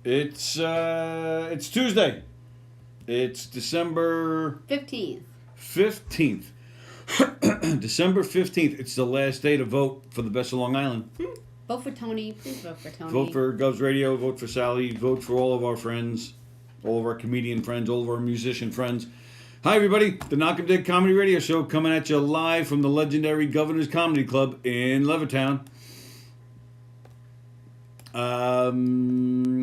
It's Tuesday. It's December 15th. 15th. December 15th. It's the last day to vote for the best of Long Island. Vote for Tony. Please vote for Tony. Vote for Govs Radio. Vote for Sallie. Vote for all of our friends, all of our comedian friends, all of our musician friends. Hi, everybody. The Knockem Comedy Radio Show coming at you live from the legendary Governor's Comedy Club in Levittown.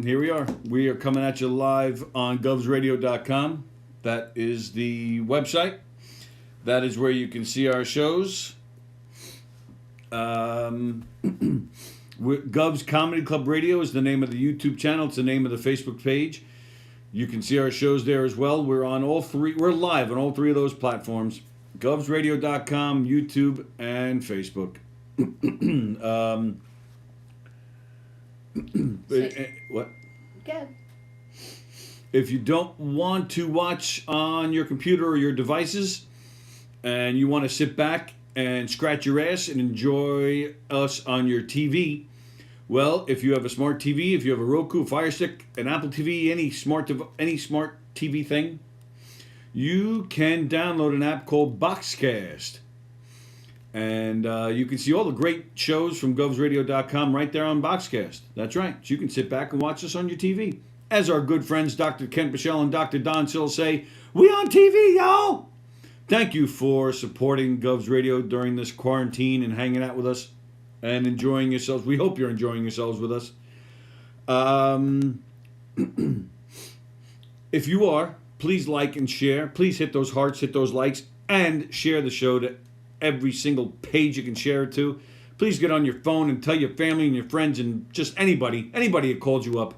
Here we are. We are coming at you live on govsradio.com. That is the website. That is where you can see our shows. Govs Comedy Club Radio is the name of the YouTube channel. It's the name of the Facebook page. You can see our shows there as well. We're on all three. We're live on all three of those platforms: govsradio.com, YouTube, and Facebook. What? Good. If you don't want to watch on your computer or your devices, and you want to sit back and scratch your ass and enjoy us on your TV, well, if you have a smart TV, if you have a Roku, Fire Stick, an Apple TV, any smart TV thing, you can download an app called Boxcast. And you can see all the great shows from govsradio.com right there on Boxcast. That's right. So you can sit back and watch us on your TV. As our good friends Dr. Kent Bichelle and Dr. Don Sill say, we on TV, y'all! Thank you for supporting Govs Radio during this quarantine and hanging out with us and enjoying yourselves. We hope you're enjoying yourselves with us. If you are, please like and share. Please hit those hearts, hit those likes, and share the show to every single page you can share it to. Please get on your phone and tell your family and your friends and just anybody that called you up,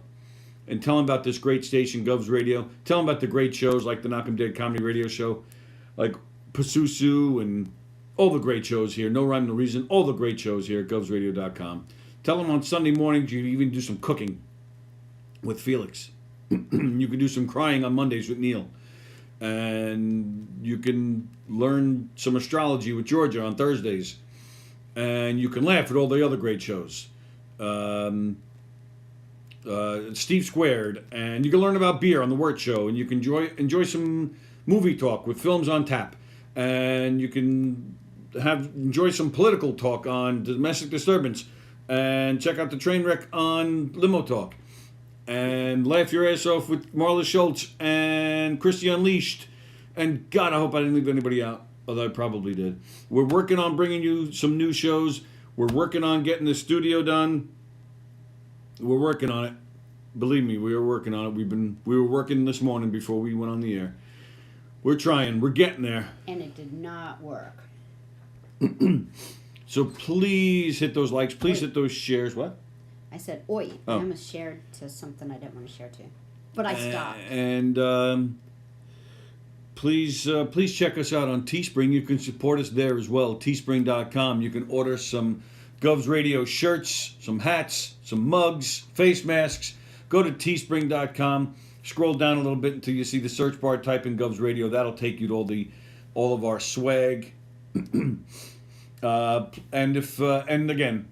and tell them about this great station, Govs Radio. Tell them about the great shows like the Knockem Comedy Radio Show, like Pasusu, and all the great shows here. No Rhyme, No Reason. All the great shows here at govsradio.com. Tell them on Sunday mornings you can even do some cooking with Felix. You can do some crying on Mondays with Neil. And you can learn some astrology with Georgia on Thursdays. And you can laugh at all the other great shows. Steve Squared. And you can learn about beer on The Wirt Show. And you can enjoy some movie talk with Films on Tap. And you can enjoy some political talk on domestic disturbance. And check out the train wreck on Limo Talk. And laugh your ass off with Marla Schultz and Christy Unleashed. And God, I hope I didn't leave anybody out, although I probably did. We're working on bringing you some new shows. We're working on getting the studio done. We're working on it. Believe me, we are working on it. We were working this morning before we went on the air. We're trying. We're getting there. And it did not work. So please hit those likes. Please hit those shares. What? I said, oi. I almost shared to something I didn't want to share to. But I stopped. And please check us out on Teespring. You can support us there as well, teespring.com. You can order some Govs Radio shirts, some hats, some mugs, face masks. Go to teespring.com. Scroll down a little bit until you see the search bar. Type in Govs Radio. That'll take you to all of our swag. And again,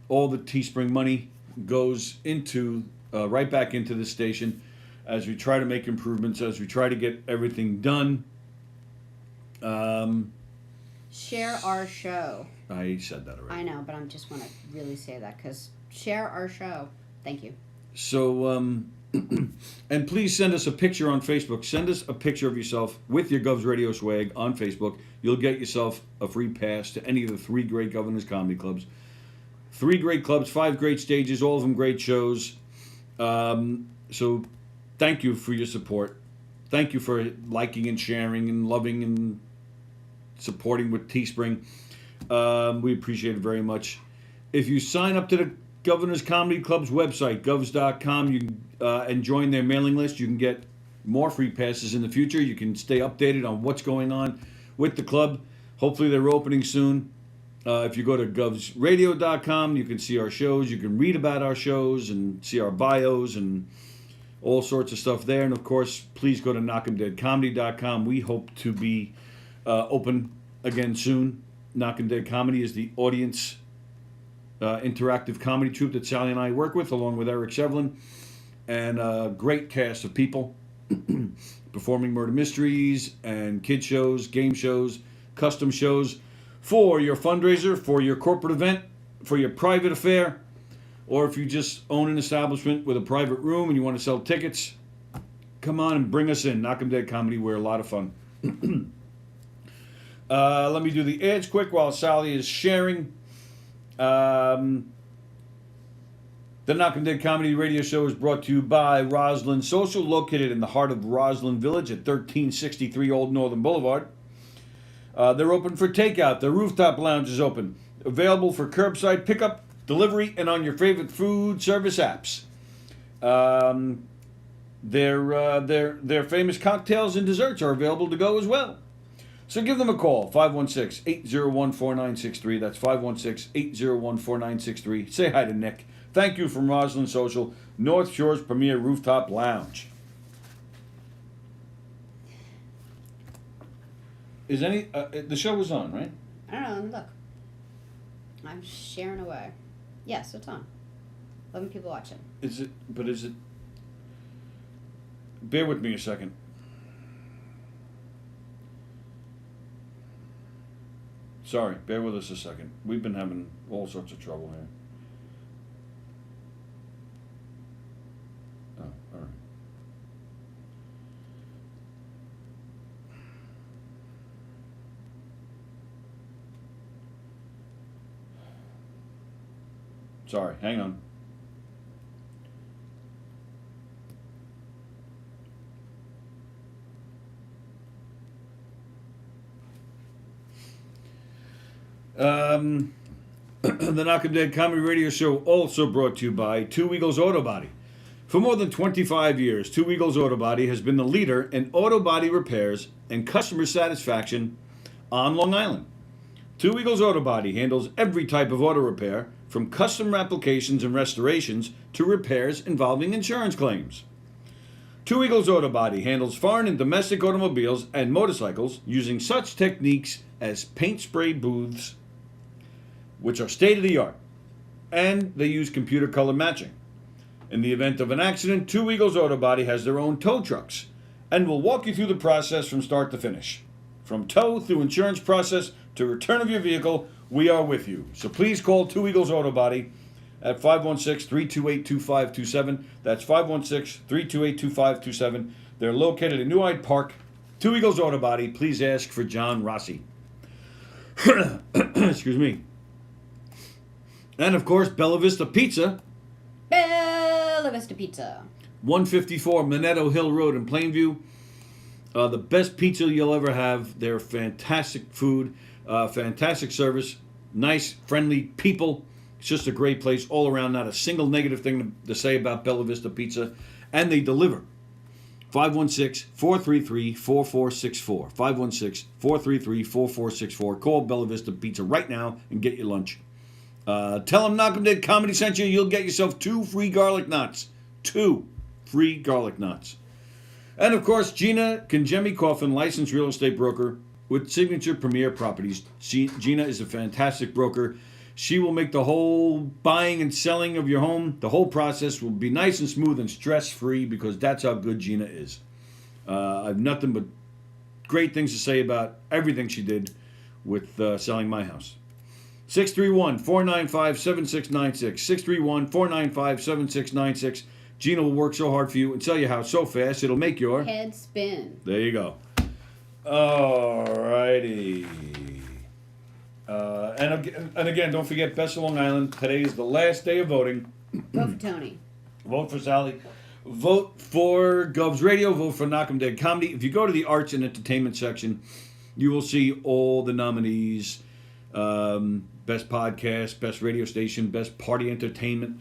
all the Teespring money goes into right back into the station as we try to make improvements, as we try to get everything done. Share our show. I said that already. I know, but I just want to really say that because share our show. Thank you. So, and please send us a picture on Facebook. Send us a picture of yourself with your Govs Radio swag on Facebook. You'll get yourself a free pass to any of the 3 great Governor's Comedy Clubs. 3 great clubs, 5 great stages, all of them great shows. So thank you for your support. Thank you for liking and sharing and loving and supporting with Teespring. We appreciate it very much. If you sign up to the Governor's Comedy Club's website, govs.com, and join their mailing list, you can get more free passes in the future. You can stay updated on what's going on with the club. Hopefully they're opening soon. If you go to govsradio.com, you can see our shows. You can read about our shows and see our bios and all sorts of stuff there. And, of course, please go to knockemdeadcomedy.com. We hope to be open again soon. Knockem Dead Comedy is the audience interactive comedy troupe that Sallie and I work with, along with Eric Shevlin. and a great cast of people performing murder mysteries and kid shows, game shows, custom shows for your fundraiser, for your corporate event, for your private affair, or if you just own an establishment with a private room and you want to sell tickets, come on and bring us in. Knockem Dead Comedy, we're a lot of fun. Let me do the ads quick while Sallie is sharing. The Knockem Dead Comedy radio show is brought to you by Roslyn Social, located in the heart of Roslyn Village at 1363 Old Northern Boulevard. They're open for takeout. The rooftop lounge is open. Available for curbside pickup, delivery, and on your favorite food service apps. Their famous cocktails and desserts are available to go as well. So give them a call, 516-801-4963. That's 516-801-4963. Say hi to Nick. Thank you from Roslyn Social, North Shore's premier rooftop lounge. Is any the show was on, right? I don't know. Look, I'm sharing away. Yes, it's on. 11 people watching. Is it? Bear with me a second. Sorry, bear with us a second. We've been having all sorts of trouble here. Oh, all right. Sorry, hang on. The Knockem Dead Comedy Radio Show also brought to you by Two Eagles Auto Body. For more than 25 years, Two Eagles Auto Body has been the leader in auto body repairs and customer satisfaction on Long Island. Two Eagles Auto Body handles every type of auto repair, from custom applications and restorations to repairs involving insurance claims. Two Eagles Auto Body handles foreign and domestic automobiles and motorcycles using such techniques as paint spray booths, which are state-of-the-art, and they use computer color matching. In the event of an accident, Two Eagles Auto Body has their own tow trucks and will walk you through the process from start to finish. From tow through insurance process to return of your vehicle, we are with you. So please call Two Eagles Auto Body at 516-328-2527. That's 516-328-2527. They're located in New Hyde Park. Two Eagles Auto Body. Please ask for John Rossi. Excuse me. And, of course, Bella Vista Pizza. Bella Vista Pizza. 154 Minetto Hill Road in Plainview. The best pizza you'll ever have. They're fantastic food, fantastic service, nice, friendly people. It's just a great place all around. Not a single negative thing to say about Bella Vista Pizza. And they deliver. 516-433-4464. 516-433-4464. Call Bella Vista Pizza right now and get your lunch. Tell them Knockem Dead Comedy sent you. You'll get yourself 2 free garlic knots. 2 free garlic knots. And, of course, Gina Kangemi Coffin, licensed real estate broker with Signature Premier Properties. Gina is a fantastic broker. She will make the whole buying and selling of your home, the whole process will be nice and smooth and stress-free because that's how good Gina is. I have nothing but great things to say about everything she did with selling my house. 631-495-7696. 631-495-7696. Gina will work so hard for you and sell your house so fast it'll make your head spin. There you go. Alrighty. And again, don't forget, Best of Long Island. Today is the last day of voting. Vote for Tony. Vote for Sallie. Vote for Gov's Radio. Vote for Knockem Dead Comedy. If you go to the arts and entertainment section, you will see all the nominees. Best podcast, best radio station, best party entertainment,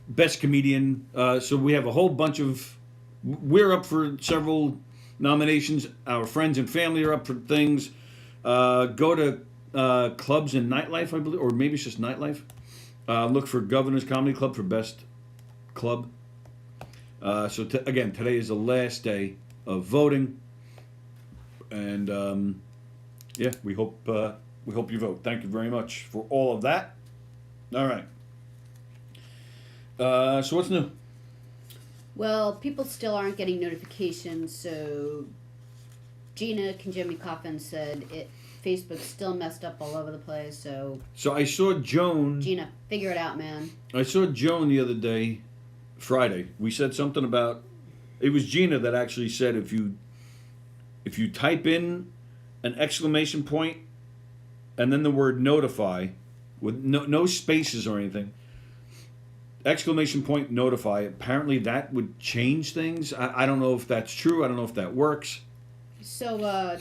best comedian. So we have a whole bunch of... We're up for several nominations. Our friends and family are up for things. Go to clubs and nightlife, I believe, or maybe it's just nightlife. Look for Governor's Comedy Club for best club. So again, today is the last day of voting, and yeah, we hope you vote. Thank you very much for all of that. All right. So what's new? Well, people still aren't getting notifications, so Gina Kinjemi Coffin said Facebook's still messed up all over the place, so So I saw Joan. Gina, figure it out, man. I saw Joan the other day, Friday. We said something about. It was Gina that actually said if you type in an exclamation point and then the word notify with no spaces or anything, exclamation point notify, apparently that would change things. I don't know if that's true. I don't know if that works. So,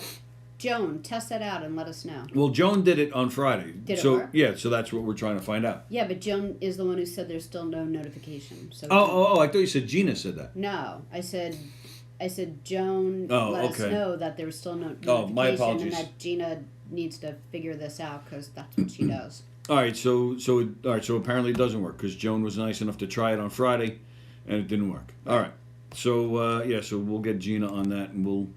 Joan, test that out and let us know. Well, Joan did it on Friday. Did it so work? Yeah, so that's what we're trying to find out. Yeah, but Joan is the one who said there's still no notification. So I thought you said Gina said that. No, I said Joan let us okay. know that there was still no notification. Oh, my apologies. And that Gina needs to figure this out because that's what she does. All right, so apparently it doesn't work because Joan was nice enough to try it on Friday, and it didn't work. All right, so so we'll get Gina on that, and we'll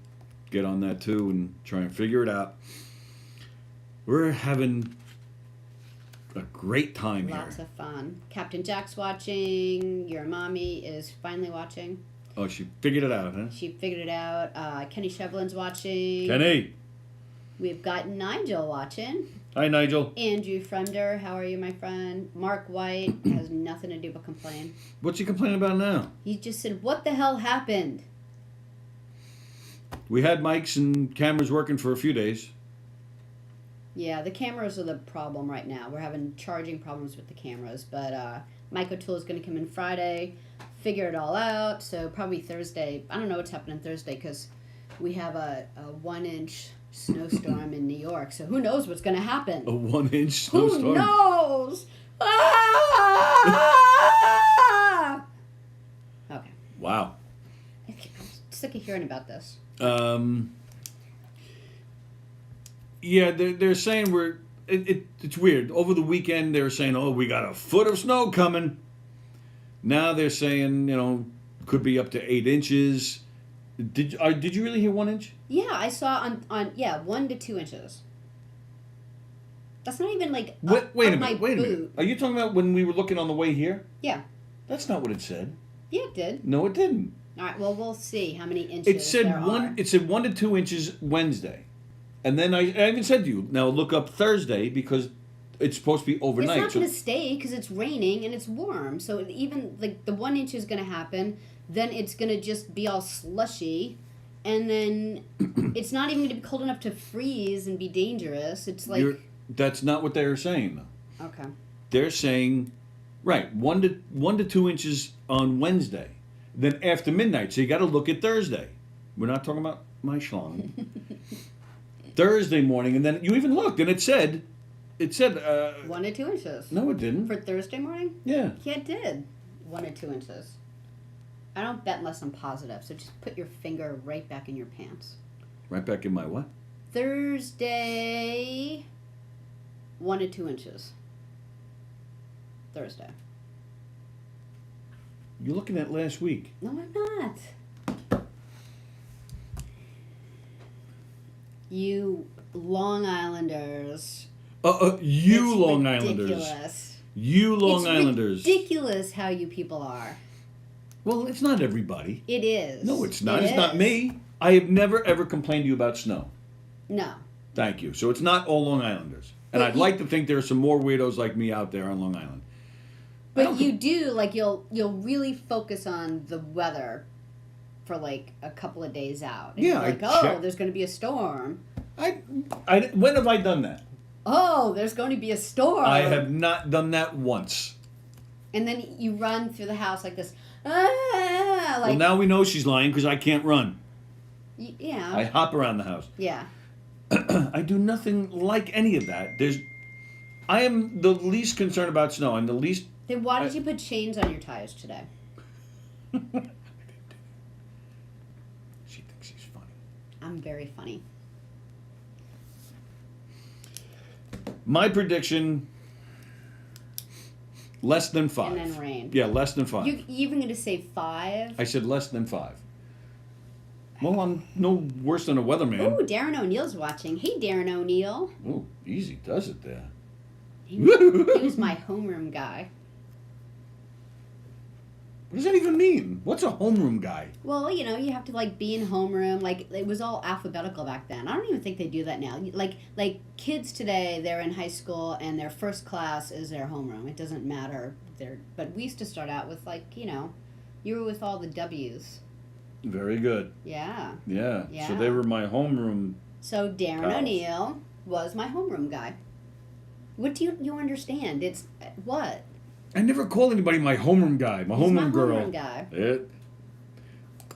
get on that too, and try and figure it out. We're having a great time here. Lots of fun. Captain Jack's watching. Your mommy is finally watching. Oh, she figured it out, huh? She figured it out. Kenny Shevlin's watching. Kenny. We've got Nigel watching. Hi, Nigel. Andrew Fremder, how are you, my friend? Mark White has nothing to do but complain. What's he complaining about now? He just said, "What the hell happened?" We had mics and cameras working for a few days. Yeah, the cameras are the problem right now. We're having charging problems with the cameras, but Mike O'Toole is going to come in Friday, figure it all out. So probably Thursday. I don't know what's happening Thursday because we have a 1-inch snowstorm in New York. So who knows what's going to happen? A 1-inch snowstorm. Who knows? Ah! Okay. Wow. I'm sick of hearing about this. Yeah, they're saying it's weird. Over the weekend, they were saying, oh, we got a foot of snow coming. Now they're saying, could be up to 8 inches. Did you really hear 1 inch? Yeah, I saw on 1 to 2 inches. That's not even like Wait a my minute. Wait a minute. boot. Are you talking about when we were looking on the way here? Yeah. That's not what it said. Yeah, it did. No, it didn't. All right, well, we'll see how many inches It said there are. It said 1 to 2 inches Wednesday, and then I even said to you, now look up Thursday because it's supposed to be overnight. It's not going to stay because it's raining and it's warm. So even like the 1 inch is going to happen, then it's going to just be all slushy, and then it's not even going to be cold enough to freeze and be dangerous. It's like that's not what they were saying though. okay. They're saying, right, 1 to 2 inches on Wednesday, then after midnight. So you got to look at Thursday. We're not talking about my schlong. Thursday morning, and then you even looked, and it said 1 to 2 inches. No, it didn't. For Thursday morning? Yeah. Yeah, it did. 1 to 2 inches. I don't bet unless I'm positive, so just put your finger right back in your pants. Right back in my what? Thursday, 1 to 2 inches. Thursday. You're looking at last week. No, I'm not. You Long Islanders. You It's Long ridiculous. Islanders. You Long Islanders. It's ridiculous how you people are. Well, it's not everybody. It is. No, it's not. It It's not is. me. I have never, ever complained to you about snow. No. Thank you. So it's not all Long Islanders. And But I'd like to think there are some more weirdos like me out there on Long Island. But you do, like, you'll really focus on the weather for, like, a couple of days out. And Yeah, you're like, I check. there's going to be a storm. When have I done that? Oh, there's going to be a storm. I have not done that once. And then you run through the house like this. Ah, like, Well, now we know she's lying because I can't run. Yeah. I hop around the house. Yeah. I do nothing like any of that. I am the least concerned about snow. I'm the least... Then why did you put chains on your tires today? She thinks she's funny. I'm very funny. My prediction, less than 5. And then rain. Yeah, less than 5. You even going to say 5? I said less than 5. Well, I'm no worse than a weatherman. Ooh, Darren O'Neill's watching. Hey, Darren O'Neill. Ooh, easy does it there. He was my homeroom guy. What does that even mean? What's a homeroom guy? Well, you know, you have to like be in homeroom. Like it was all alphabetical back then. I don't even think they do that now. Like kids today, they're in high school and their first class is their homeroom. It doesn't matter. But we used to start out with like, you know, you were with all the W's. Very good. Yeah. Yeah. Yeah. So they were my homeroom. So Darren pals. O'Neill was my homeroom guy. What do you understand? It's what? I never called anybody my homeroom guy. My He's homeroom my girl. homeroom guy.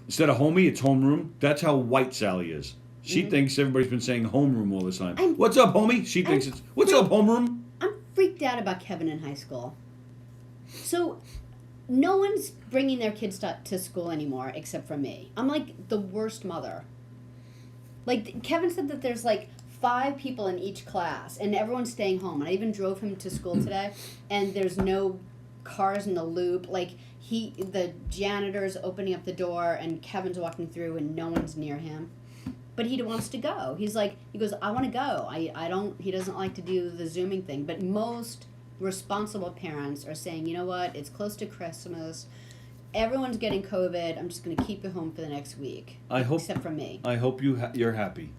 Instead of homie, it's homeroom. That's how white Sallie is. She thinks everybody's been saying homeroom all the time. What's up, homie? She thinks it's what's up, homeroom? I'm freaked out about Kevin in high school. So, no one's bringing their kids to school anymore except for me. I'm like the worst mother. Like Kevin said that there's like 5 people in each class and everyone's staying home. And I even drove him to school today and there's no cars in the loop. Like the janitor's opening up the door and Kevin's walking through and no one's near him. But he wants to go. He goes, I want to go. He doesn't like to do the Zooming thing. But most responsible parents are saying, you know what, it's close to Christmas. Everyone's getting COVID. I'm just going to keep you home for the next week. Except for me. I hope you're happy.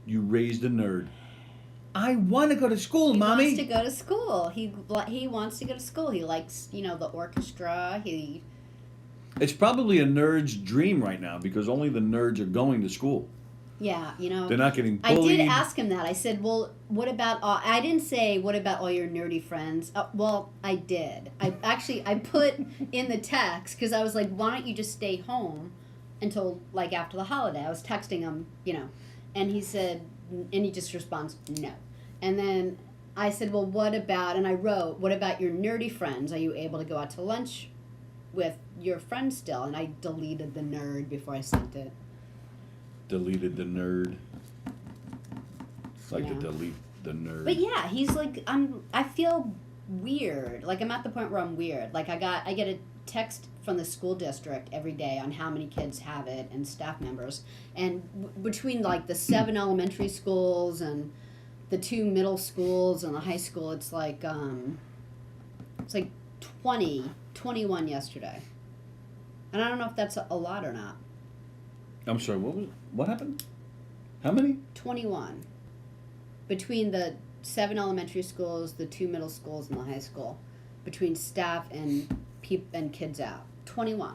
You raised a nerd. I want to go to school, Mommy. He wants to go to school. He wants to go to school. He likes, you know, the orchestra. It's probably a nerd's dream right now because only the nerds are going to school. Yeah, you know. They're not getting bullied. I did ask him that. I said, well, what about I didn't say, what about all your nerdy friends? Well, I did. I put in the text because I was like, why don't you just stay home until, like, after the holiday? I was texting him, you know. And he said, and he just responds, no. And then I said, well, what about, and I wrote, what about your nerdy friends? Are you able to go out to lunch with your friends still? And I deleted the nerd before I sent it. Deleted the nerd. It's like to delete the nerd. But yeah, he's like, I feel weird. Like I'm at the point where I'm weird. Like I get a text from the school district every day on how many kids have it and staff members. And between like the 7 elementary schools and the 2 middle schools and the high school, it's like 21 yesterday. And I don't know if that's a lot or not. I'm sorry, what happened? How many? 21. Between the 7 elementary schools, the 2 middle schools, and the high school. Between staff and kids out. 21.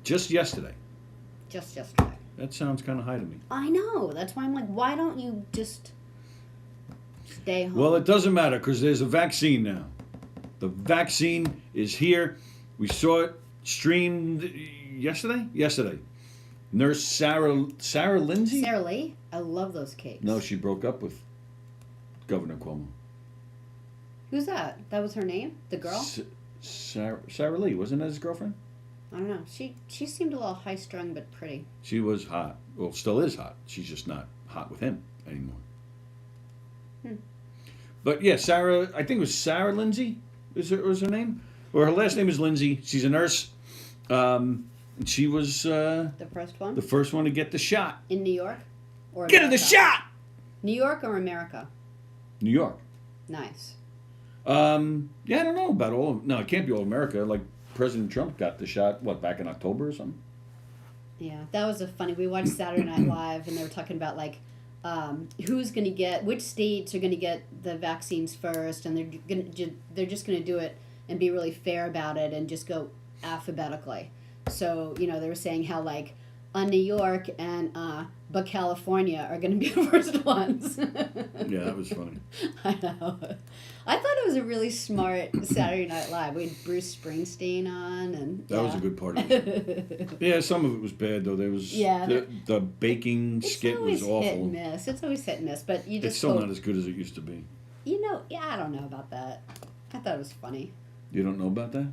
Just yesterday. Just yesterday. That sounds kind of high to me. I know. That's why I'm like, why don't you just stay home? Well, it doesn't matter because there's a vaccine now. The vaccine is here. We saw it streamed yesterday? Yesterday. Nurse Sarah Lindsay? Sarah Lee? I love those cakes. No, she broke up with Governor Cuomo. Who's that? That was her name? The girl? Sarah Lee. Wasn't that his girlfriend? I don't know. She seemed a little high-strung but pretty. She was hot. Well, still is hot. She's just not hot with him anymore. But yeah, Sarah, I think it was Sarah Lindsay was her name? Or her last name is Lindsay. She's a nurse. She was The first one? the first one to get the shot. In New York? Or Get her the America? shot! New York or America? New York. Nice. Yeah, I don't know about all. No, it can't be all America. Like President Trump got the shot. What, back in October or something? Yeah, that was funny. We watched Saturday Night Live, and they were talking about like who's going to get, which states are going to get the vaccines first, and they're just going to do it and be really fair about it and just go alphabetically. So they were saying how like New York and but California are going to be the first ones. Yeah, that was funny. I know. I thought it was a really smart Saturday Night Live. We had Bruce Springsteen on, and that was a good part of it. Yeah, some of it was bad though. There was the baking skit was awful. Hit and miss. It's always hit and miss, but you just it's still not as good as it used to be. I don't know about that. I thought it was funny. You don't know about that?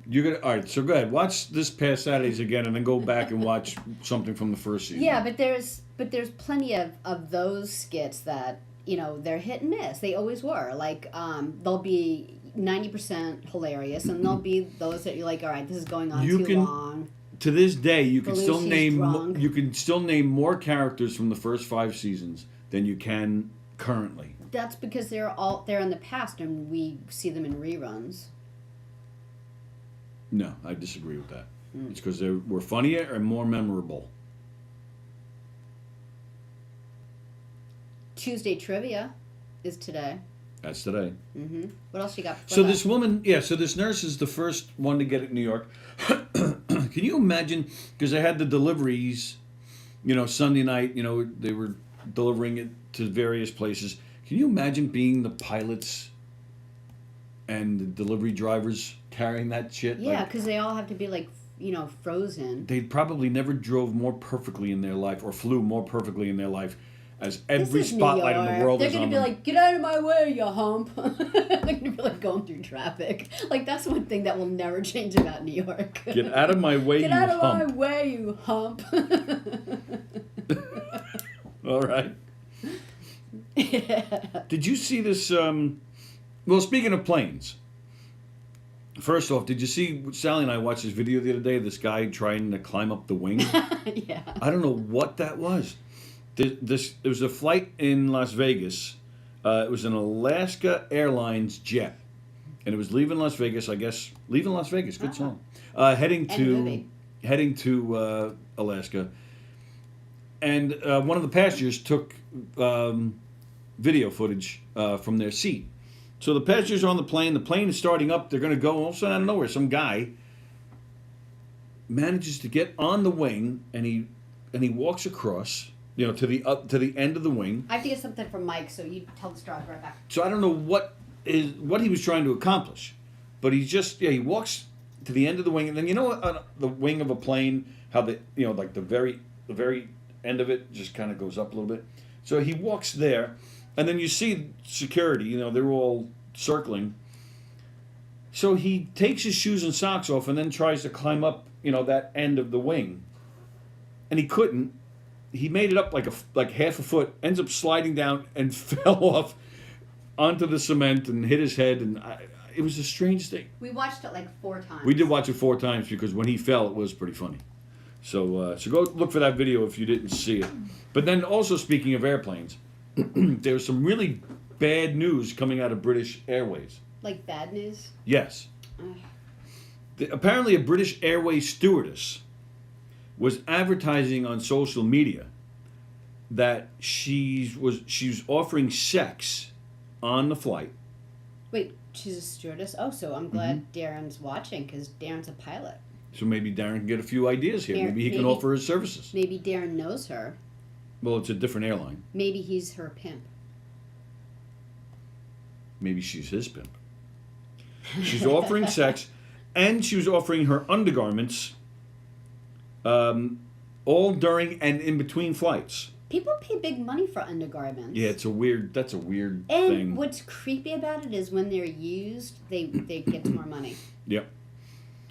You're gonna all right. So go ahead. Watch this past Saturdays again, and then go back and watch something from the first season. Yeah, but there's plenty of those skits that they're hit and miss. They always were. Like they'll be 90% hilarious, and there'll be those that you're like, all right, this is going on too long. To this day, you can still drunk. you can still name more characters from the first 5 seasons than you can currently. That's because they're in the past, and we see them in reruns. No, I disagree with that. It's because they were funnier and more memorable. Tuesday trivia is today. That's today. Mm-hmm. What else you got? So this woman, so this nurse is the first one to get it in New York. Can you imagine? Because they had the deliveries, Sunday night, they were delivering it to various places. Can you imagine being the pilots and the delivery drivers carrying that shit? Yeah, because they all have to be like, frozen. They probably never drove more perfectly in their life or flew more perfectly in their life as every spotlight in the world They're is gonna on be them. like, get out of my way, you hump. They're gonna be like going through traffic. Like that's one thing that will never change about New York. Get out of my way, Get you out of hump. my way, you hump. All right. Yeah. Did you see this? Well, speaking of planes, first off, did you see Sallie and I watched this video the other day? This guy trying to climb up the wing. Yeah. I don't know what that was. It was a flight in Las Vegas. It was an Alaska Airlines jet, and it was leaving Las Vegas. I guess leaving Las Vegas. Good song. Heading to Alaska, and one of the passengers took video footage from their seat. So the passengers are on the plane. The plane is starting up. They're going to go. All of a sudden, out of nowhere, some guy manages to get on the wing, and he walks across. To the end of the wing. I have to get something from Mike, so you tell the story right back. So I don't know what he was trying to accomplish, but he walks to the end of the wing, and then on the wing of a plane, how like the very end of it just kind of goes up a little bit. So he walks there, and then you see security. They're all circling. So he takes his shoes and socks off, and then tries to climb up that end of the wing, and he couldn't. He made it up like half a foot, ends up sliding down and fell off onto the cement and hit his head, and it was the strangest thing. We watched it like 4 times. We did watch it 4 times because when he fell, it was pretty funny. So go look for that video if you didn't see it. But then also speaking of airplanes, there's some really bad news coming out of British Airways. Like bad news? Yes. Apparently a British Airways stewardess was advertising on social media that she was Mm-hmm. offering sex on the flight. Wait, she's a stewardess? Oh, so I'm glad Darren's watching because Darren's a pilot. So maybe Darren can get a few ideas here. Maybe he can offer his services. Maybe Darren knows her. Well, it's a different airline. Maybe he's her pimp. Maybe she's his pimp. She's offering sex, and she was offering her undergarments all during and in between flights. People pay big money for undergarments. Yeah, that's a weird thing. And what's creepy about it is when they're used, they get more money. Yep.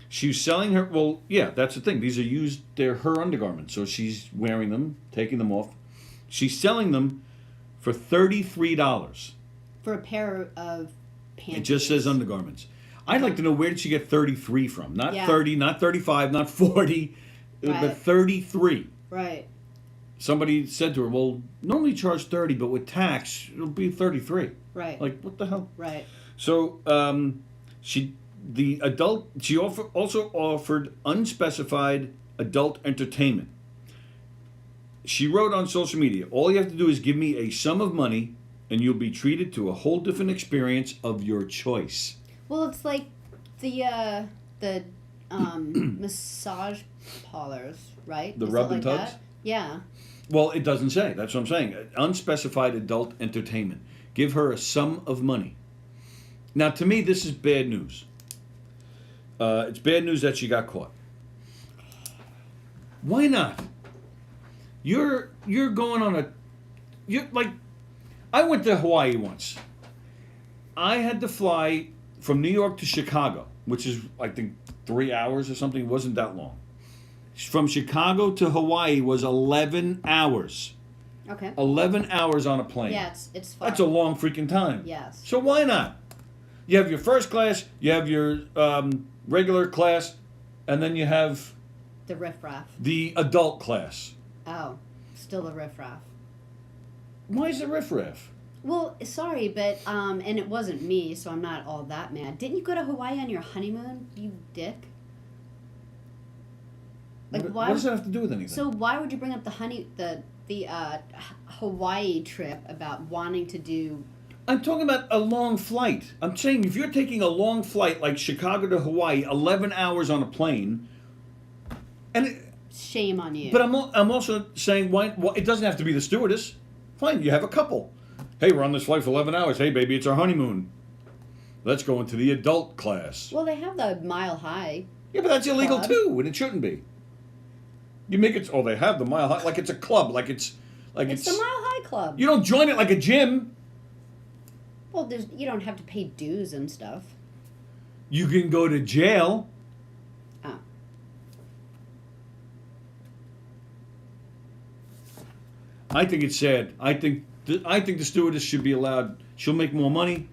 She was selling her, well, yeah, that's the thing. These are used, they're her undergarments. So she's wearing them, taking them off. She's selling them for $33. For a pair of panties. It just says undergarments. I'd like to know, where did she get 33 from? Not 30, not 35, not 40, but 33. Right. Somebody said to her, well, normally charge 30, but with tax, it'll be 33. Right. Like, what the hell? Right. So, she also offered unspecified adult entertainment. She wrote on social media, all you have to do is give me a sum of money and you'll be treated to a whole different experience of your choice. Well, it's like the massage parlors, right? The Is rub it and like tugs? that? Yeah. Well, it doesn't say. That's what I'm saying. Unspecified adult entertainment. Give her a sum of money. Now, to me, this is bad news. It's bad news that she got caught. Why not? You're going on I went to Hawaii once. I had to fly from New York to Chicago, which is, I think, 3 hours or something. It wasn't that long. From Chicago to Hawaii was 11 hours. Okay. 11 hours on a plane. Yeah, it's far. That's a long freaking time. Yes. So why not? You have your first class, you have your regular class, and then you have The riffraff. the adult class. Oh, still the riffraff. Why is it riffraff? Well, sorry, but and it wasn't me, so I'm not all that mad. Didn't you go to Hawaii on your honeymoon, you dick? Like, what why? does that have to do with anything? So why would you bring up the Hawaii trip about wanting to do? I'm talking about a long flight. I'm saying if you're taking a long flight like Chicago to Hawaii, 11 hours on a plane, Shame on you. But I'm also saying why it doesn't have to be the stewardess. Fine, you have a couple. Hey, we're on this flight for 11 hours. Hey, baby, it's our honeymoon. Let's go into the adult class. Well, they have the Mile High. Yeah, but that's illegal club. too, and it shouldn't be. You make it. Oh, they have the Mile High, like it's a club, It's the Mile High Club. You don't join it like a gym. Well, you don't have to pay dues and stuff. You can go to jail. Oh. I think it's sad. I think the stewardess should be allowed. She'll make more money.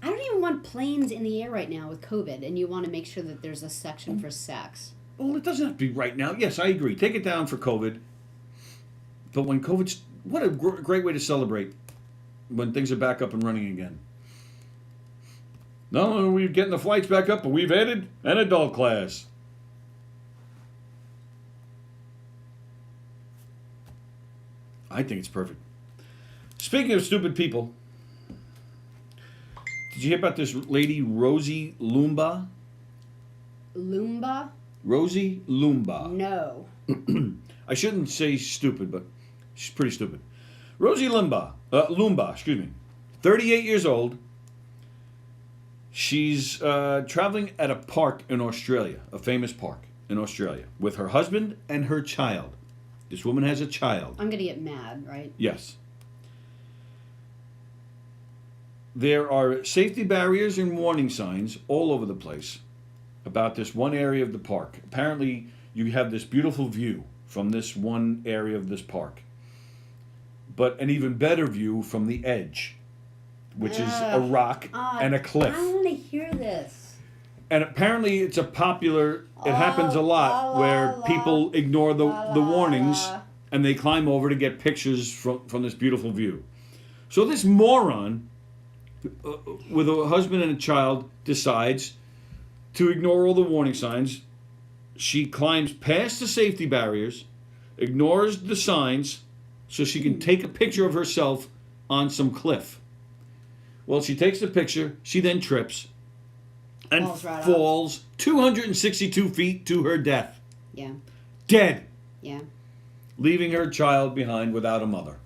I don't even want planes in the air right now with COVID, and you want to make sure that there's a section for sex. Well, it doesn't have to be right now. Yes, I agree. Take it down for COVID. But when COVID's... What a great way to celebrate when things are back up and running again. Not only are we getting the flights back up, but we've added an adult class. I think it's perfect. Speaking of stupid people, did you hear about this lady, Rosie Lumba? Lumba? Rosie Lumba. No. I shouldn't say stupid, but she's pretty stupid. Rosie Lumba, 38 years old. She's traveling at a park in Australia, a famous park in Australia, with her husband and her child. This woman has a child. I'm going to get mad, right? Yes. There are safety barriers and warning signs all over the place about this one area of the park. Apparently, you have this beautiful view from this one area of this park, but an even better view from the edge, which is a rock and a cliff. I want to hear this. And apparently it's a popular, it happens a lot where people ignore the warnings and they climb over to get pictures from this beautiful view. So this moron with a husband and a child decides to ignore all the warning signs. She climbs past the safety barriers, ignores the signs, so she can take a picture of herself on some cliff. Well, she takes the picture, she then trips, and falls 262 feet to her death. Yeah. Dead. Yeah. Leaving her child behind without a mother.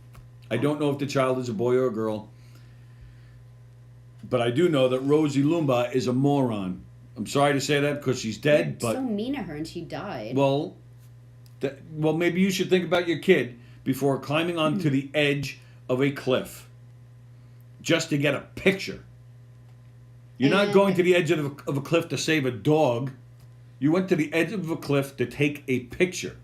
I don't know if the child is a boy or a girl, but I do know that Rosie Lumba is a moron. I'm sorry to say that because she's dead, You're but... so mean to her and she died. Well, maybe you should think about your kid before climbing onto the edge of a cliff just to get a picture. You're not going to the edge of a cliff to save a dog. You went to the edge of a cliff to take a picture.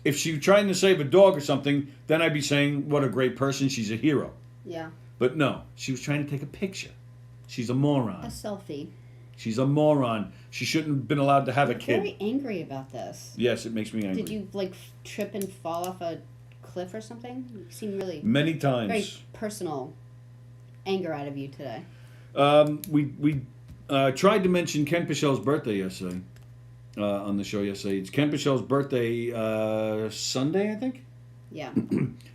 If she was trying to save a dog or something, then I'd be saying, what a great person, she's a hero. Yeah. But no, she was trying to take a picture. She's a moron. A selfie. She's a moron. She shouldn't have been allowed to have a kid. I'm very angry about this. Yes, it makes me angry. Did you, trip and fall off a cliff or something? You seem really... Many times. Very personal anger out of you today. We tried to mention Ken Pichel's birthday yesterday on the show yesterday. It's Ken Pichel's birthday Sunday, I think? Yeah.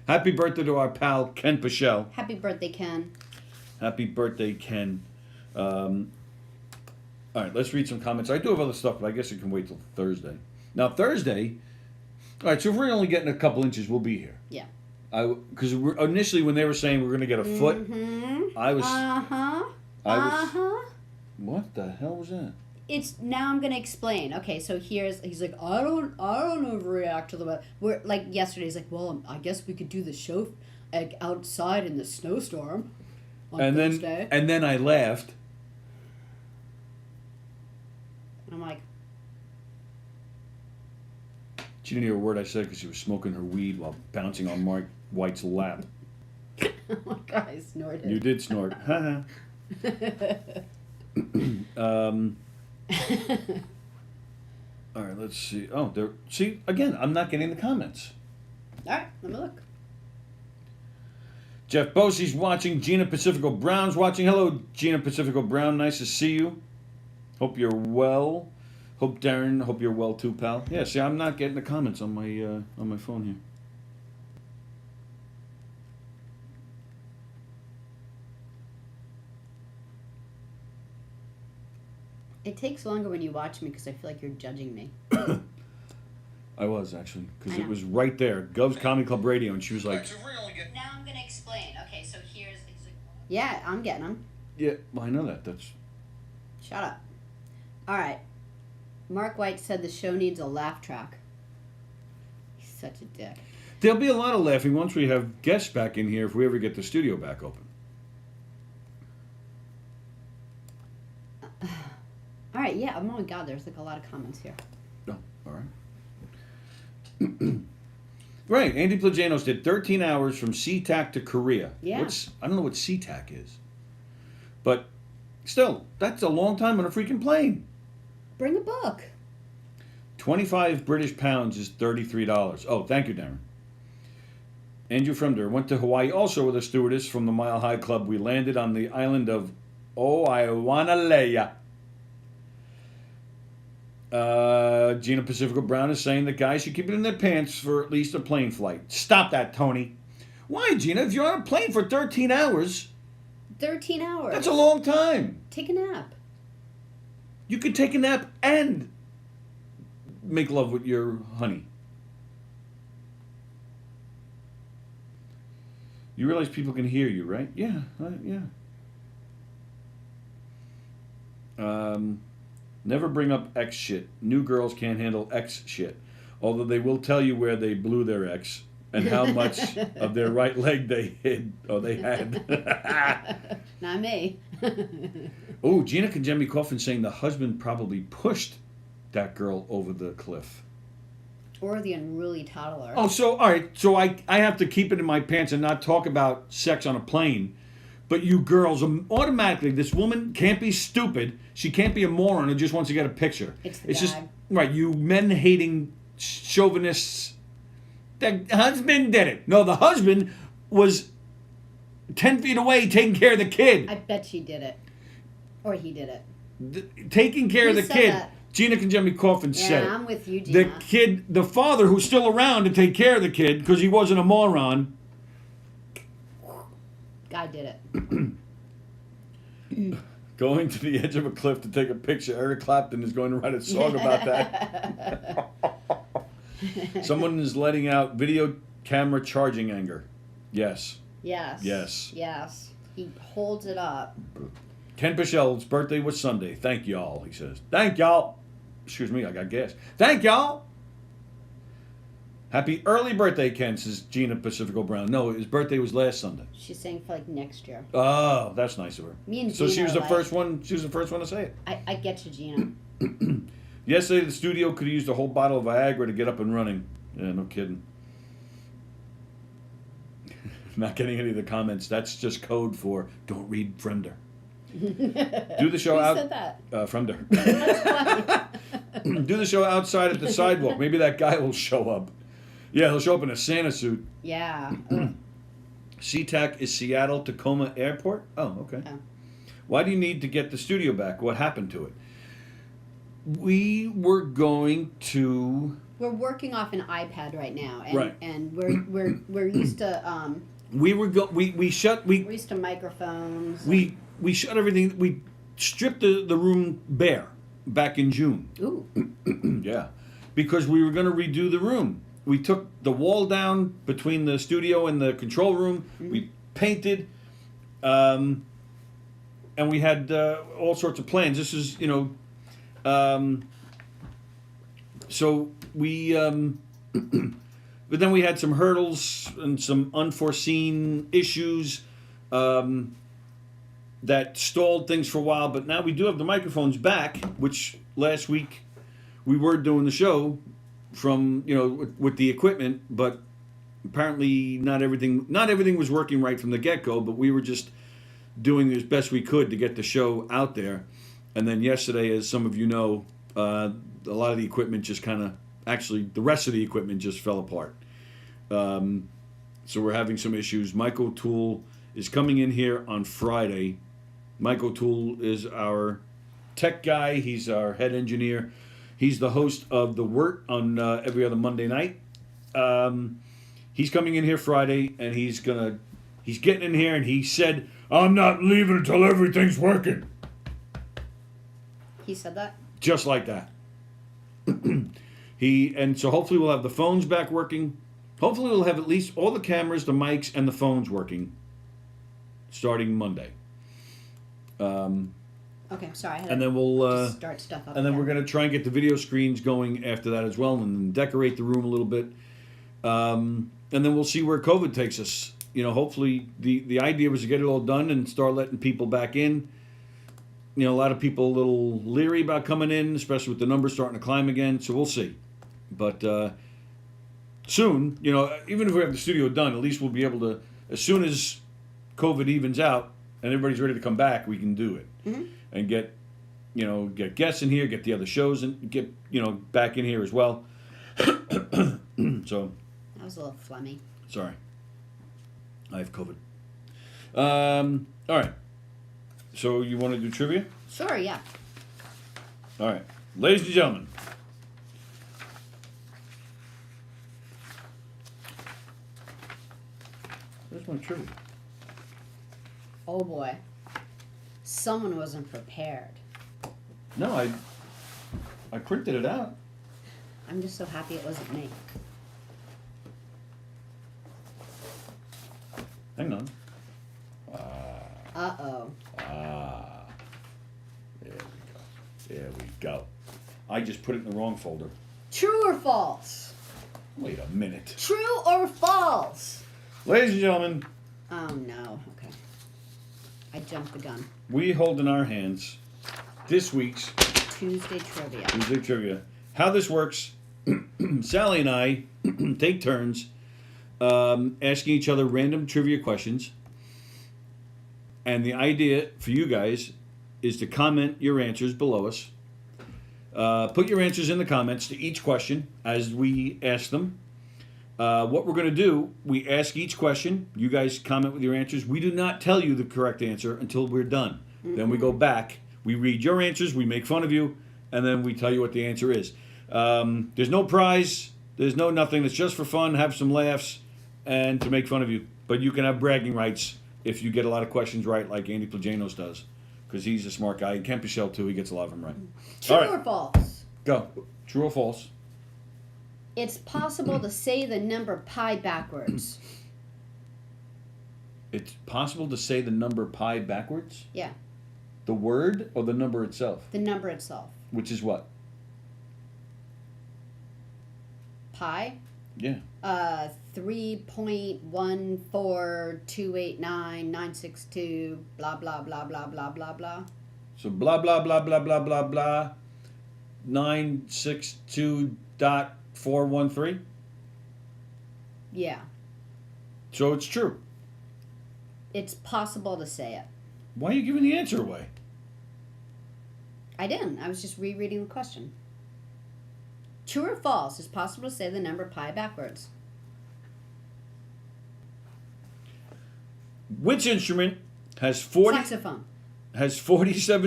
Happy birthday to our pal Ken Pichel. Happy birthday, Ken. Happy birthday, Ken. All right, let's read some comments. I do have other stuff, but I guess it can wait till Thursday. Now, Thursday... All right, so if we're only getting a couple inches, we'll be here. Yeah. Because initially when they were saying we're going to get a foot, I was... What the hell was that? It's now I'm gonna explain. Okay, so he's like, I don't overreact to the weather. We're like yesterday. He's like, well, I guess we could do the show outside in the snowstorm on Thursday. And then I laughed. And I'm like, she didn't hear a word I said because she was smoking her weed while bouncing on Mark White's lap. oh my god, I snorted. You did snort. All right, let's see. Oh, there. See, again, I'm not getting the comments. All right, let me look. Jeff Bosey's watching. Gina Pacifico Brown's watching. Hello, Gina Pacifico Brown. Nice to see you. Hope you're well. Hope Darren, hope you're well too, pal. Yeah, see, I'm not getting the comments on my phone here. It takes longer when you watch me because I feel like you're judging me. I was actually, because I it know. was right there, Gov's Comedy Club Radio, and she was like, Now I'm going to explain. Okay, so here's Yeah, I'm getting them. "Yeah, well, I know that. That's Shut up. All right. Mark White said the show needs a laugh track. He's such a dick. there'll be a lot of laughing once we have guests back in here if we ever get the studio back open." All right, yeah. Oh my God, there's like a lot of comments here. Oh, all right. Right, Andy Plajanos did 13 hours from SeaTac to Korea. Yeah. I don't know what SeaTac is, but still, that's a long time on a freaking plane. Bring a book. 25 British pounds is $33. Oh, thank you, Darren. Andrew Fremder went to Hawaii also with a stewardess from the Mile High Club. We landed on the island of Oahuanalea. Gina Pacifico Brown is saying that guys should keep it in their pants for at least a plane flight. Stop that, Tony. Why, Gina? If you're on a plane for 13 hours, 13 hours. that's a long time. Take a nap. You could take a nap and make love with your honey. You realize people can hear you, right? Yeah, yeah. Never bring up ex shit. New girls can't handle ex shit. Although they will tell you where they blew their ex and how much of their right leg they had. Not me. Oh, Gina Kajemi Coffin saying the husband probably pushed that girl over the cliff. Or the unruly toddler. Oh, so, all right. So I have to keep it in my pants and not talk about sex on a plane. But you girls, automatically, this woman can't be stupid. She can't be a moron who just wants to get a picture. It's the just, guy. right, you men-hating chauvinists. The husband did it. No, the husband was 10 feet away taking care of the kid. I bet she did it. Or he did it. Taking care of Who the said kid. that? Gina Kajemi Coffin Yeah, said it. I'm with you, The Gina. kid, the father who's still around to take care of the kid because he wasn't a moron. Guy did it. Going to the edge of a cliff to take a picture. Eric Clapton is going to write a song about that. Someone is letting out video camera charging anger. Yes. Yes. Yes. Yes. He holds it up. Ken Pichel's birthday was Sunday. Thank y'all, he says. Thank y'all. Excuse me, I got gas. Thank y'all. Happy early birthday, Ken, says Gina Pacifico Brown. No, his birthday was last Sunday. She's saying for like next year. Oh, that's nice of her. Me and So Gina she was the like- first one. She was the first one to say it. I get you, Gina. Yesterday, the studio could have used a whole bottle of Viagra to get up and running. Yeah, no kidding. Not getting any of the comments. That's just code for don't read Fremder. Do the show Who out. said that? Fremder. That's funny. Do the show outside at the sidewalk. Maybe that guy will show up. Yeah, he'll show up in a Santa suit. Yeah. Ugh. SeaTac is Seattle Tacoma Airport. Oh, okay. Oh. Why do you need to get the studio back? What happened to it? We were going to. We're working off an iPad right now, and Right. and we're used to We shut we're used to microphones. we shut everything. We stripped the room bare back in June. Ooh. Yeah, because we were going to redo the room. We took the wall down between the studio and the control room. Mm-hmm. We painted, and we had all sorts of plans. This is, so we, but then we had some hurdles and some unforeseen issues that stalled things for a while. But now we do have the microphones back, which last week we were doing the show from, with the equipment, but apparently not everything was working right from the get-go, but we were just doing as best we could to get the show out there. And then yesterday, as some of you know, a lot of the equipment just the rest of the equipment just fell apart. So we're having some issues. Mike O'Toole is coming in here on Friday. Mike O'Toole is our tech guy. He's our head engineer. He's the host of The Wort on every other Monday night. He's coming in here Friday, and he's getting in here, and he said, "I'm not leaving until everything's working." He said that? Just like that. So hopefully we'll have the phones back working. Hopefully we'll have at least all the cameras, the mics, and the phones working starting Monday. Okay, sorry. I had And to then we'll just start stuff up. and then again. we're going to try and get the video screens going after that as well, and then decorate the room a little bit. And then we'll see where COVID takes us. Hopefully the idea was to get it all done and start letting people back in. A lot of people a little leery about coming in, especially with the numbers starting to climb again. So we'll see. But soon, even if we have the studio done, at least we'll be able to, as soon as COVID evens out and everybody's ready to come back, we can do it. Mm-hmm. And get guests in here, get the other shows, and get, back in here as well. So. That was a little phlegmy. Sorry. I have COVID. All right. So you want to do trivia? Sure, yeah. All right. Ladies and gentlemen. Where's my trivia? Oh boy. Someone wasn't prepared. No, I printed it out. I'm just so happy it wasn't me. Hang on. Uh-oh. There we go. I just put it in the wrong folder. True or false? Wait a minute. True or false? Ladies and gentlemen, Oh no. Okay. I jumped the gun. we hold in our hands this week's Tuesday trivia. Tuesday Trivia. How this works, Sallie and I take turns asking each other random trivia questions. And the idea for you guys is to comment your answers below us. Put your answers in the comments to each question as we ask them. What we're going to do, we ask each question. You guys comment with your answers. We do not tell you the correct answer until we're done. Mm-hmm. Then we go back. We read your answers. We make fun of you. And then we tell you what the answer is. There's no prize. There's no nothing. It's just for fun, have some laughs, and to make fun of you. But you can have bragging rights if you get a lot of questions right, like Andy Plajanos does. Because he's a smart guy. And Kemp Pichelle, too. He gets a lot of them right. True All right. or false? Go. True or false? It's possible to say the number pi backwards. It's possible to say the number pi backwards? Yeah. The word or the number itself? The number itself. Which is what? Pi? Yeah. 3.14289.962 blah blah blah blah blah blah blah. So blah, blah, blah, blah, blah, blah, blah. 962.413? Yeah. So it's true. It's possible to say it. Why are you giving the answer away? I didn't. I was just rereading the question. True or false? It's possible to say the number pi backwards. Which instrument has 47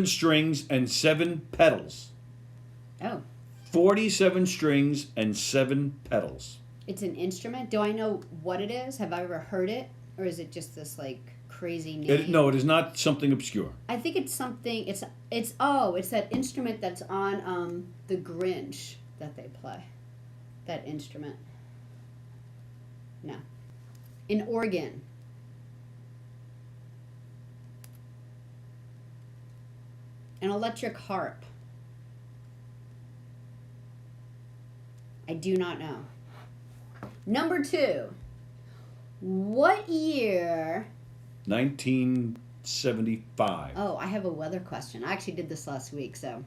strings and 7 pedals? Oh. 47 strings and 7 pedals. It's an instrument? Do I know what it is? Have I ever heard it? Or is it just this, like, crazy name? No, it is not something obscure. I think it's something, it's that instrument that's on, the Grinch that they play. That instrument. No. An organ. An electric harp. I do not know. Number 2. What year... 1975. Oh, I have a weather question. I actually did this last week, so...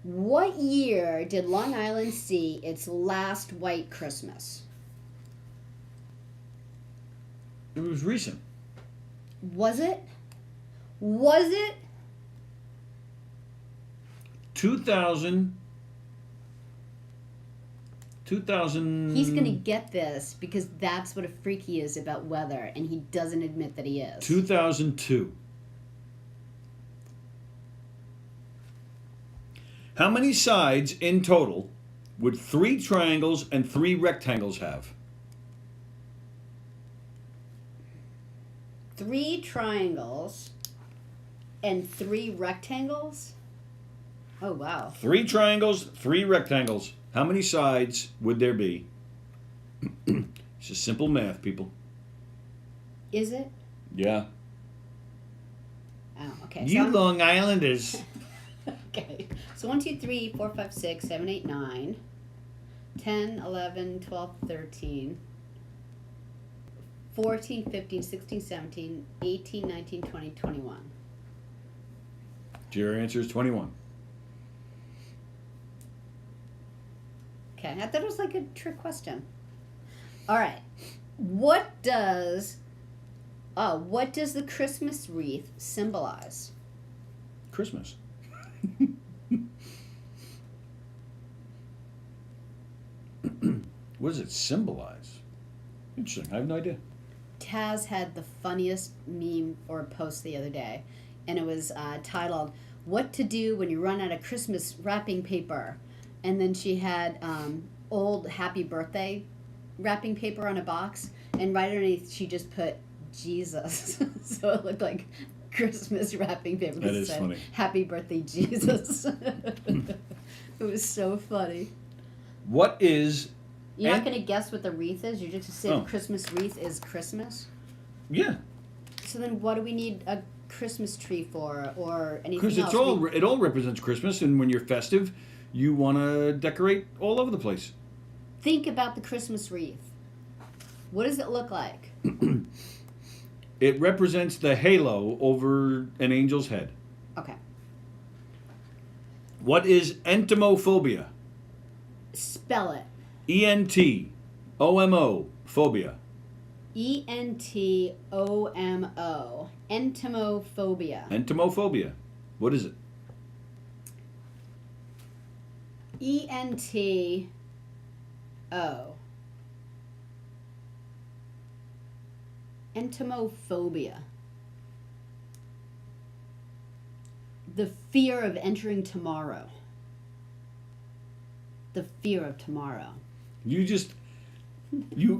What year did Long Island see its last white Christmas? It was recent. Was it? Was it? 2000. He's going to get this because that's what a freak he is about weather, and he doesn't admit that he is. 2002. How many sides in total would 3 triangles and 3 rectangles have? 3 triangles and 3 rectangles? Oh, wow. 3 triangles, 3 rectangles. How many sides would there be? It's just simple math, people. Is it? Yeah. Oh, okay. You Long Islanders. Okay. So 1, 2, 3, 4, 5, 6, 7, 8, 9, 10, 11, 12, 13, 14, 15, 16, 17, 18, 19, 20, 21. Your answer is 21. Okay. I thought it was like a trick question. All right. What does the Christmas wreath symbolize? Christmas. What does it symbolize? Interesting. I have no idea. Taz had the funniest meme or post the other day, and it was titled, "What to do when you run out of Christmas wrapping paper?" And then she had old happy birthday wrapping paper on a box, and right underneath she just put Jesus. So it looked like Christmas wrapping paper. That is funny. Happy birthday, Jesus. It was so funny. What is... You're not going to guess what the wreath is? You're just going to say the Christmas wreath is Christmas? Yeah. So then what do we need a Christmas tree for, or anything Because else? it all represents Christmas, and when you're festive, you want to decorate all over the place. Think about the Christmas wreath. What does it look like? It represents the halo over an angel's head. Okay. What is entomophobia? Spell it. E-N-T-O-M-O, phobia. E-N-T-O-M-O. Entomophobia. Entomophobia. What is it? E-N-T-O. Entomophobia. The fear of entering tomorrow. The fear of tomorrow. You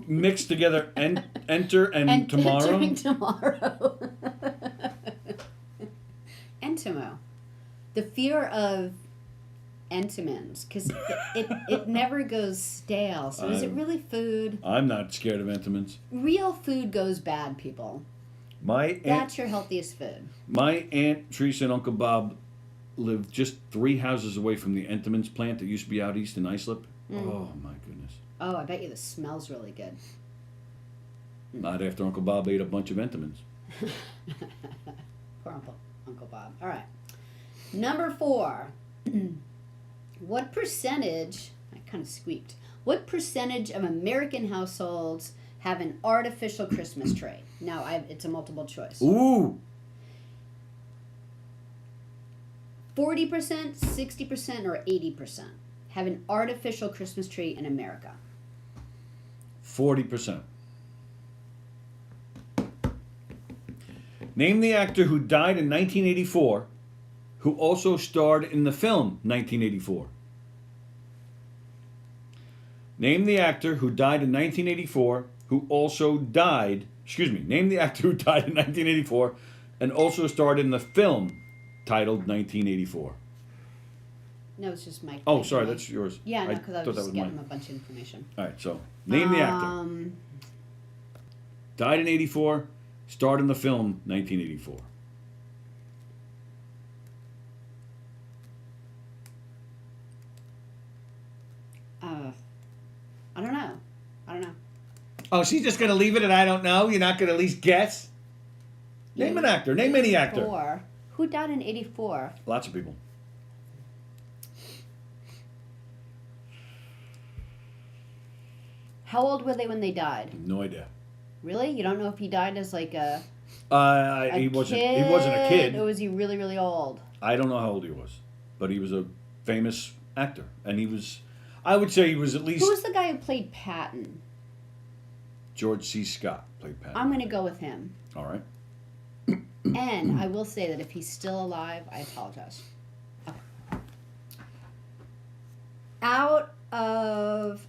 mix together enter and tomorrow? Entering tomorrow. Entomo. The fear of Entenmann's, because it never goes stale. So is it really food? I'm not scared of Entenmann's. Real food goes bad, people. That's your healthiest food. My Aunt Teresa and Uncle Bob lived just 3 houses away from the Entenmann's plant that used to be out east in Islip. Oh, my goodness. Oh, I bet you the smell's really good. Not after Uncle Bob ate a bunch of Entenmann's. Poor Uncle Bob. All right. Number 4. What percentage, I kind of squeaked, what percentage of American households have an artificial Christmas tree? Now, it's a multiple choice. Ooh! 40%, 60%, or 80% have an artificial Christmas tree in America. 40%. Name the actor who died in 1984 who also starred in the film 1984. Name the actor who died in 1984 who also died... Name the actor who died in 1984 and also starred in the film titled 1984. No, it's just Mike. Oh, sorry, that's yours. Yeah, no, because I was thought just that getting mine. him a bunch of information. All right, so name the actor. Died in 84, starred in the film 1984. I don't know. Oh, she's just going to leave it and I don't know? You're not going to at least guess? Name an actor. Name any actor. Who died in 84? Lots of people. How old were they when they died? No idea. Really? You don't know if he died as like a he wasn't a kid. Or was he really, really old? I don't know how old he was, but he was a famous actor, and he was. I would say he was at least. Who was the guy who played Patton? George C. Scott played Patton. I'm going to go with him. All right. And I will say that if he's still alive, I apologize.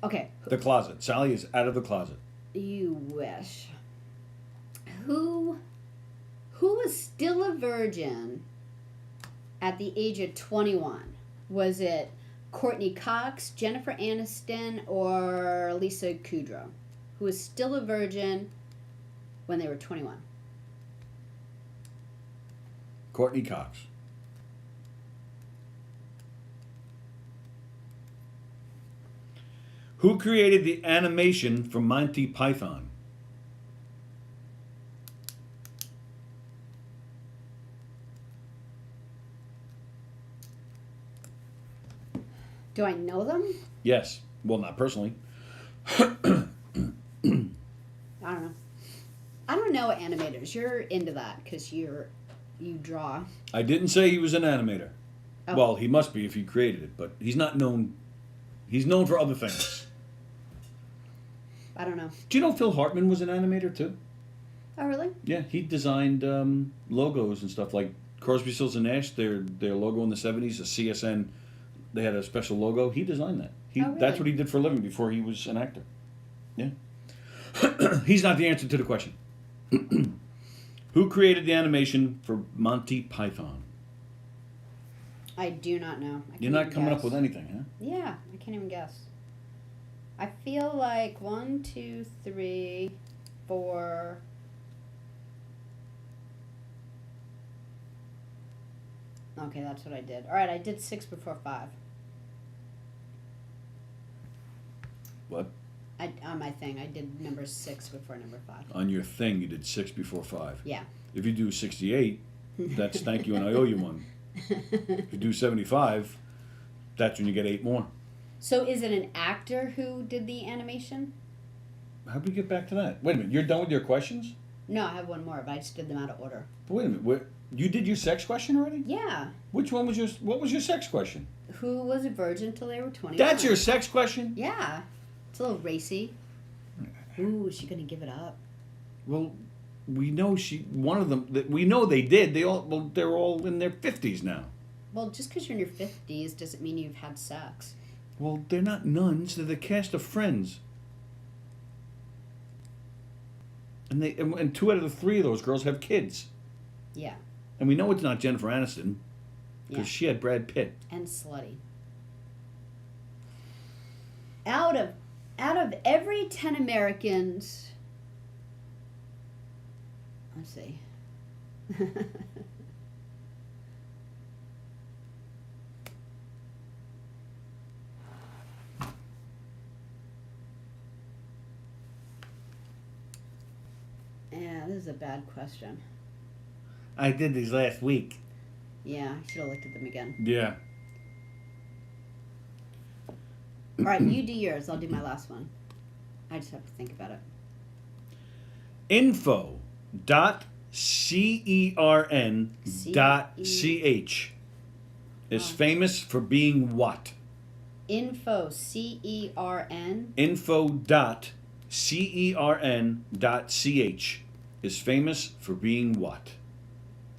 Okay. The closet. Sallie is out of the closet. You wish. Who was still a virgin at the age of 21? Was it Courtney Cox, Jennifer Aniston, or Lisa Kudrow? Who was still a virgin when they were 21? Courtney Cox. Who created the animation for Monty Python? Do I know them? Yes. Well, not personally. I don't know. I don't know animators. You're into that because you draw. I didn't say he was an animator. Oh. Well, he must be if he created it, but he's not known. He's known for other things. I don't know. Do you know Phil Hartman was an animator too? Oh, really? Yeah, he designed logos and stuff like Crosby, Stills and Nash. Their logo in the '70s, the CSN. They had a special logo. He designed that. Oh, really? That's what he did for a living before he was an actor. Yeah. He's not the answer to the question. Who created the animation for Monty Python? I do not know. I You're can't not even coming guess. up with anything, huh? Yeah, I can't even guess. I feel like 1, 2, 3, 4. Okay, that's what I did. All right, I did 6 before 5. What? On my thing, I did number 6 before number 5. On your thing, you did 6 before 5. Yeah. If you do 68, that's thank you and I owe you one. If you do 75, that's when you get 8 more. So is it an actor who did the animation? How'd we get back to that? Wait a minute, you're done with your questions? No, I have one more, but I just did them out of order. But wait a minute, you did your sex question already? Yeah. Which one was what was your sex question? Who was a virgin till they were 21? That's your sex question? Yeah. It's a little racy. Ooh, is she gonna give it up? Well, we know one of them, we know they did. They're all in their 50s now. Well, just because you're in your 50s doesn't mean you've had sex. Well, they're not nuns, they're the cast of Friends. And 2 out of the 3 of those girls have kids. Yeah. And we know it's not Jennifer Aniston, because Yeah. she had Brad Pitt. And slutty. Out of every 10 Americans, let's see. Yeah, this is a bad question. I did these last week. Yeah, I should have looked at them again. Yeah. All right, you do yours. I'll do my last one. I just have to think about it. Info.cern.ch is famous for being what? Info, C-E-R-N. Info.cern.ch is famous for being what?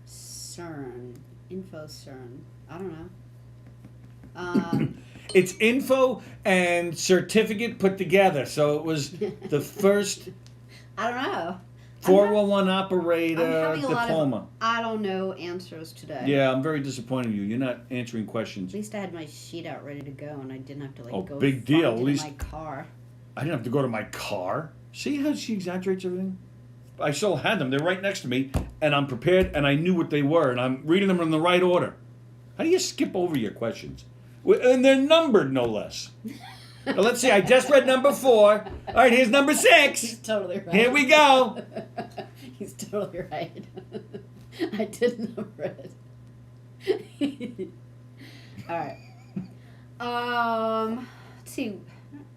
CERN. Info CERN. I don't know. It's info and certificate put together, so it was the first I don't know. 411 I'm operator having a lot diploma. of I don't know answers today. Yeah, I'm very disappointed in you. You're not answering At questions. least I had my sheet out ready to go, and I didn't have to Oh, go big find deal. it At in least- my car. I didn't have to go to my car. See how she exaggerates everything? I still had them. They're right next to me, and I'm prepared, and I knew what they were, and I'm reading them in the right order. How do you skip over your questions? And they're numbered, no less. Now, let's see. I just read number 4. All right, here's number 6. He's totally right. Here we go. He's totally right. I did number it. All right.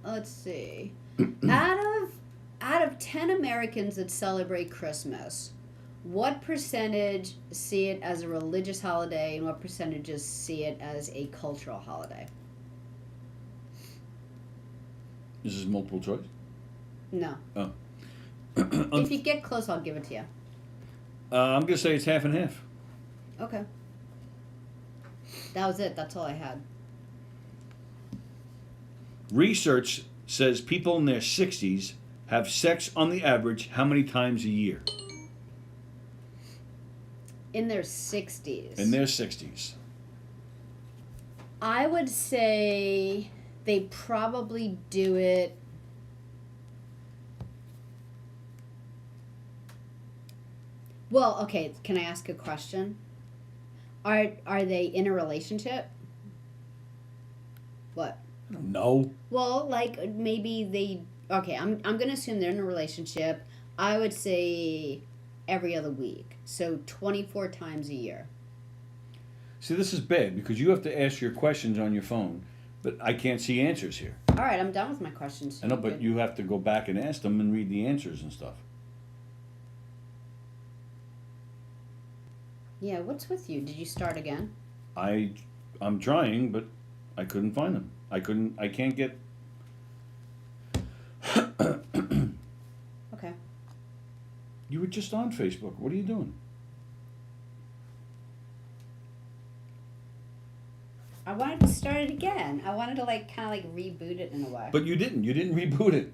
Let's see. Out of 10 Americans that celebrate Christmas, what percentage see it as a religious holiday and what percentages see it as a cultural holiday? This is multiple choice. No. Oh. If you get close, I'll give it to you. I'm gonna say it's half and half. Okay. That was it. That's all I had. Research says people in their 60s have sex on the average how many times a year? In their 60s. In their 60s. I would say they probably do it. Well, okay, can I ask a question? Are they in a relationship? What? No. Well, like maybe they. Okay, I'm gonna assume they're in a relationship. I would say every other week, so 24 times a year. See, this is bad because you have to ask your questions on your phone, but I can't see answers here. All right, I'm done with my questions. I know, but you have to go back and ask them and read the answers and stuff. Yeah, what's with you? Did you start again? I'm trying, but I couldn't find them. I can't get. Okay. You were just on Facebook. What are you doing? I wanted to start it again. I wanted to kind of reboot it in a way. But you didn't. You didn't reboot it.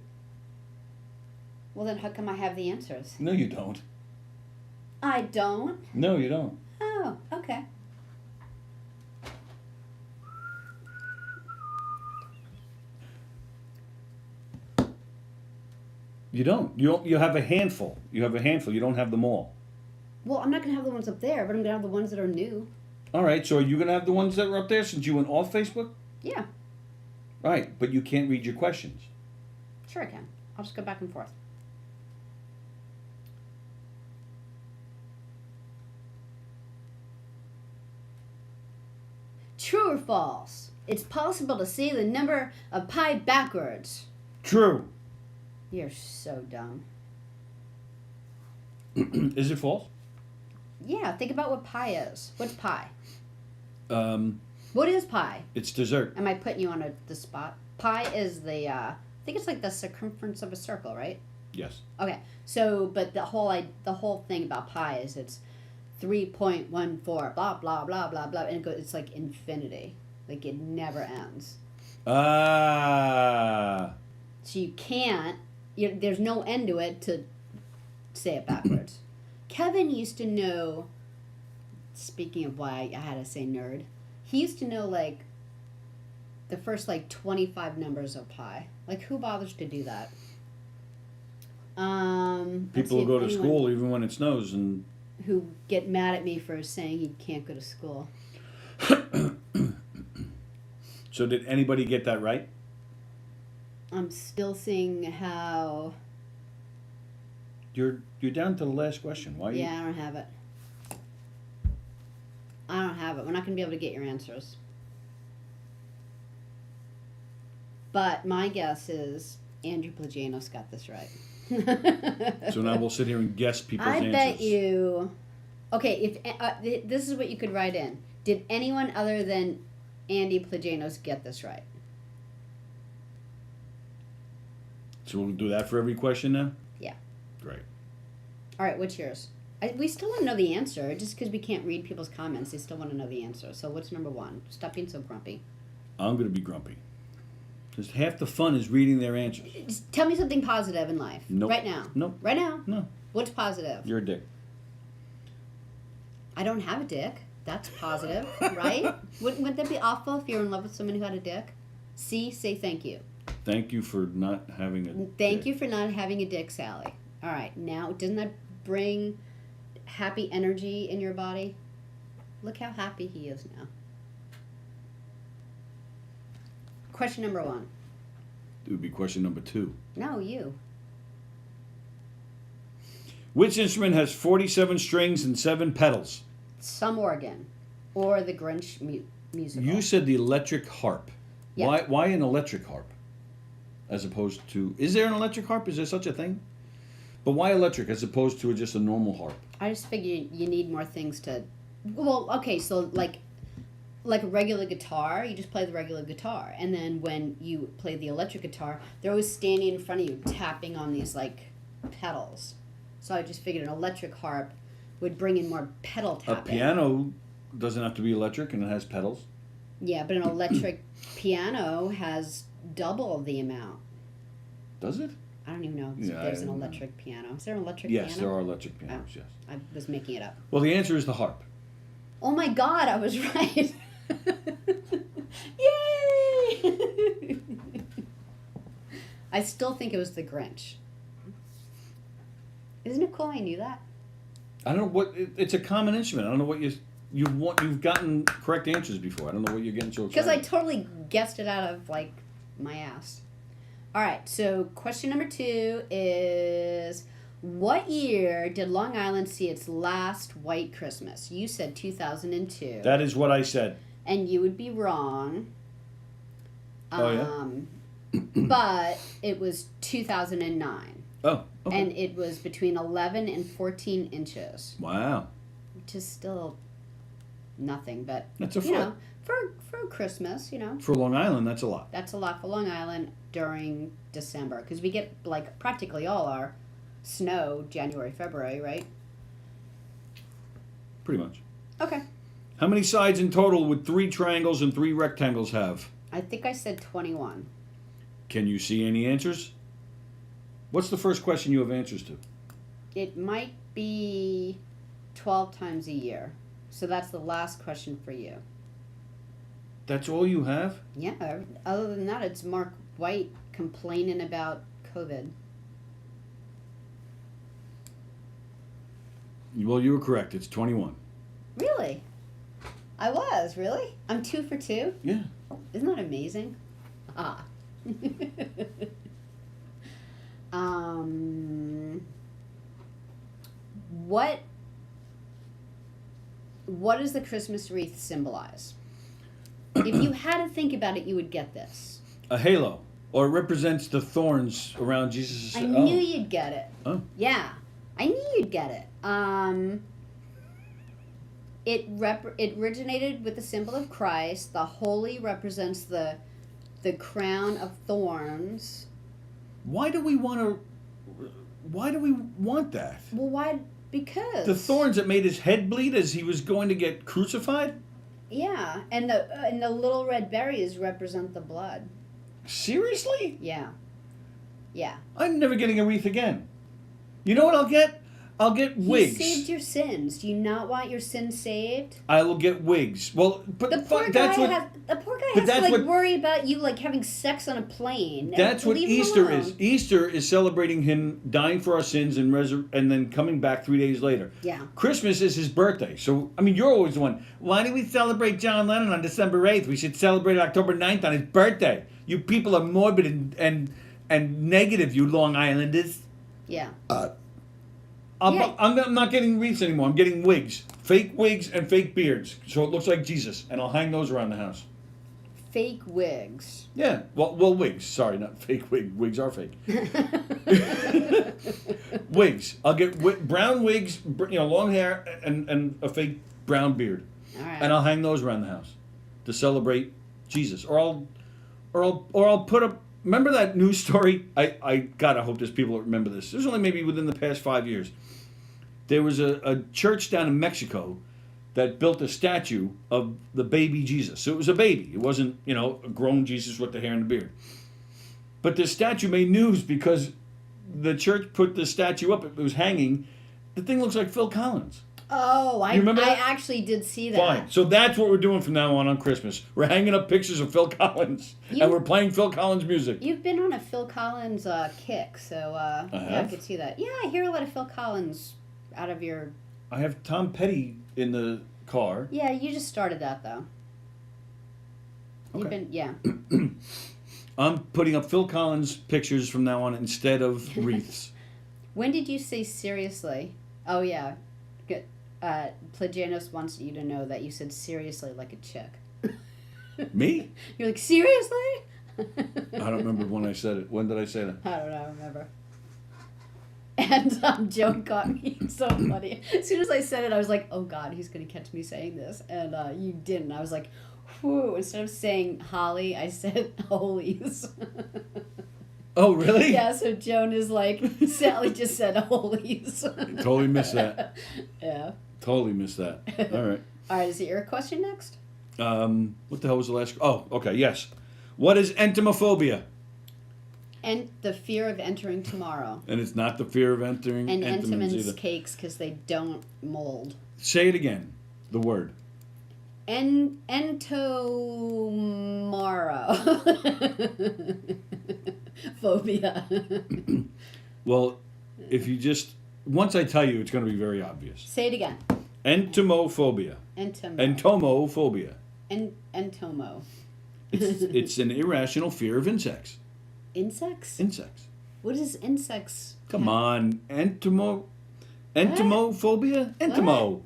Well, then how come I have the answers? No, you don't. I don't? No, you don't. Oh, okay. You don't. You have a handful. You have a handful. You don't have them all. Well, I'm not going to have the ones up there, but I'm going to have the ones that are new. All right. So are you going to have the ones that were up there since you went off Facebook? Yeah, Right. But you can't read your questions. sure I can. I'll just go back and forth. True or false? It's possible to see the number of pi backwards. True. You're so dumb. Is it false? Yeah, think about what pi is. What's pi? Um, What is pi? it's dessert. Am I putting you on the spot? Pi is the, I think it's like the circumference of a circle, right? Yes. Okay, so, but the whole thing about pi is it's 3.14, blah, blah, blah, blah, blah, and it's like infinity. Like it never ends. Ah. So you can't, there's no end to it to say it backwards. Kevin used to know, speaking of why I had to say nerd, he used to know the first 25 numbers of pi. Like who bothers to do that? Let's People see will if go to anyone school even when it snows and. who get mad at me for saying he can't go to school. So did anybody get that right? I'm still seeing how. You're down to the last question. Why? Yeah, I don't have it. I don't have it. We're not going to be able to get your answers. But my guess is Andrew Plagianos got this right. So now we'll sit here and guess people's I answers. bet you. Okay, if this is what you could write in. Did anyone other than Andy Plagianos get this right? So we'll do that for every question now? Yeah. Great. All right, what's yours? We still want to know the answer. Just because we can't read people's comments, they still want to know the answer. So what's number one? Stop being so grumpy. I'm going to be grumpy. Because half the fun is reading their answers. Just tell me something positive in life. Nope. Right now. Nope. Right now. No. What's positive? You're a dick. I don't have a dick. That's positive, right? Wouldn't that be awful if you were in love with someone who had a dick? See, say thank you. Thank you for not having a Thank dick. you for not having a dick, Sallie. All right, now, doesn't that bring happy energy in your body? Look how happy he is now. Question number one. It would be question number 2. No, you. Which instrument has 47 strings and 7 pedals? Some organ. Or the Grinch musical. You said the electric harp. Yeah. Why an electric harp? As opposed to... Is there an electric harp? Is there such a thing? But why electric as opposed to just a normal harp? I just figure you need more things to... Well, okay, so like a regular guitar, you just play the regular guitar. And then when you play the electric guitar, they're always standing in front of you tapping on these, pedals. So I just figured an electric harp would bring in more pedal A tapping. piano doesn't have to be electric and it has pedals. Yeah, but an electric piano has double the amount. Does it? I don't even know if Yeah, there's I an don't know. electric piano. Is there an electric Yes, piano? there are electric pianos, yes. I was making it up. Well, the answer is the harp. Oh my god, I was right. Yay! I still think it was the Grinch. Isn't it cool I knew that? I don't know what it's a common instrument. I don't know what you've gotten correct answers before. I don't know what you're getting so excited. Because I totally guessed it out of like my ass. All right, so question number 2 is, what year did Long Island see its last white Christmas? You said 2002. That is what I said. And you would be wrong. Oh, yeah? But it was 2009. Oh, okay. And it was between 11 and 14 inches. Wow. Which is still nothing, but That's a you foot. know, for Christmas, you know. For Long Island, that's a lot. That's a lot for Long Island during December, because we get like practically all our snow January, February, right? Pretty much. Okay. How many sides in total would 3 triangles and 3 rectangles have? I think I said 21. Can you see any answers? What's the first question you have answers to? It might be 12 times a year. So that's the last question for you. That's all you have? Yeah, other than that, it's Mark White complaining about COVID. Well, you were correct. It's 21. Really? I was, really? I'm 2 for 2? Yeah. Isn't that amazing? Ah. What does the Christmas wreath symbolize? If you had to think about it, you would get this. A halo. Or it represents the thorns around Jesus' I knew you'd get it. Oh. Yeah, I knew you'd get it. It originated with the symbol of Christ. The holy represents the crown of thorns. Why do we want that? Well, why? Because The thorns that made his head bleed as he was going to get crucified? Yeah, and the little red berries represent the blood. Seriously? Yeah. Yeah. I'm never getting a wreath again. You know what I'll get? I'll get wigs. He saved your sins. Do you not want your sins saved? I will get wigs. Well, but The poor guy that's what has to like worry about you like having sex on a plane. that's what Leave him Easter alone. is. Easter is celebrating him dying for our sins and and then coming back 3 days later. Yeah. Christmas is his birthday. So, I mean, you're always the one. Why do we celebrate John Lennon on December 8th? We should celebrate October 9th on his birthday. You people are morbid and negative, you Long Islanders. Yeah. I'm not getting wreaths anymore. I'm getting wigs. Fake wigs and fake beards. So it looks like Jesus. And I'll hang those around the house. Fake wigs. Yeah. Well, wigs. Sorry, not fake wig. Wigs are fake. Wigs. I'll get brown wigs, long hair and a fake brown beard. All right. And I'll hang those around the house to celebrate Jesus. Or I'll put up. Remember that news story? I hope there's people that remember this. This was only maybe within the past 5 years. There was a church down in Mexico that built a statue of the baby Jesus. So it was a baby. It wasn't, a grown Jesus with the hair and the beard. But the statue made news because the church put the statue up. It was hanging. The thing looks like Phil Collins. Oh, I remember that? actually did see that. Fine. So that's what we're doing from now on Christmas. We're hanging up pictures of Phil Collins. And we're playing Phil Collins music. You've been on a Phil Collins kick, so I could see that. Yeah, I hear a lot of Phil Collins out of your... I have Tom Petty in the car. Yeah, you just started that, though. You've Okay. been... Yeah. I'm putting up Phil Collins pictures from now on instead of wreaths. When did you say seriously? Oh, yeah. Good. Plagianos wants you to know that you said seriously like a chick. Me? You're like, seriously? I don't remember when I said it. When did I say that? I don't know, I remember. And Joan got me so funny. As soon as I said it, I was like, oh God, he's going to catch me saying this. And you didn't. I was like, whew. Instead of saying Holly, I said holies. Oh, really? Yeah, so Joan is like, Sallie just said holies. Totally missed that. Yeah. Totally missed that. All right. All right, is it your question next? What the hell was the last... Oh, okay, yes. What is entomophobia? And the fear of entering tomorrow. And it's not the fear of entering And Entenmann's Entenmann's either. cakes because they don't mold. Say it again. The word. Entomaro. Phobia. Well, if you just... Once I tell you, it's going to be very obvious. Say it again. Entomophobia. Entomophobia. Entomo. It's an irrational fear of insects. Insects? Insects. What is insects? Come on. Entomophobia? Entomo.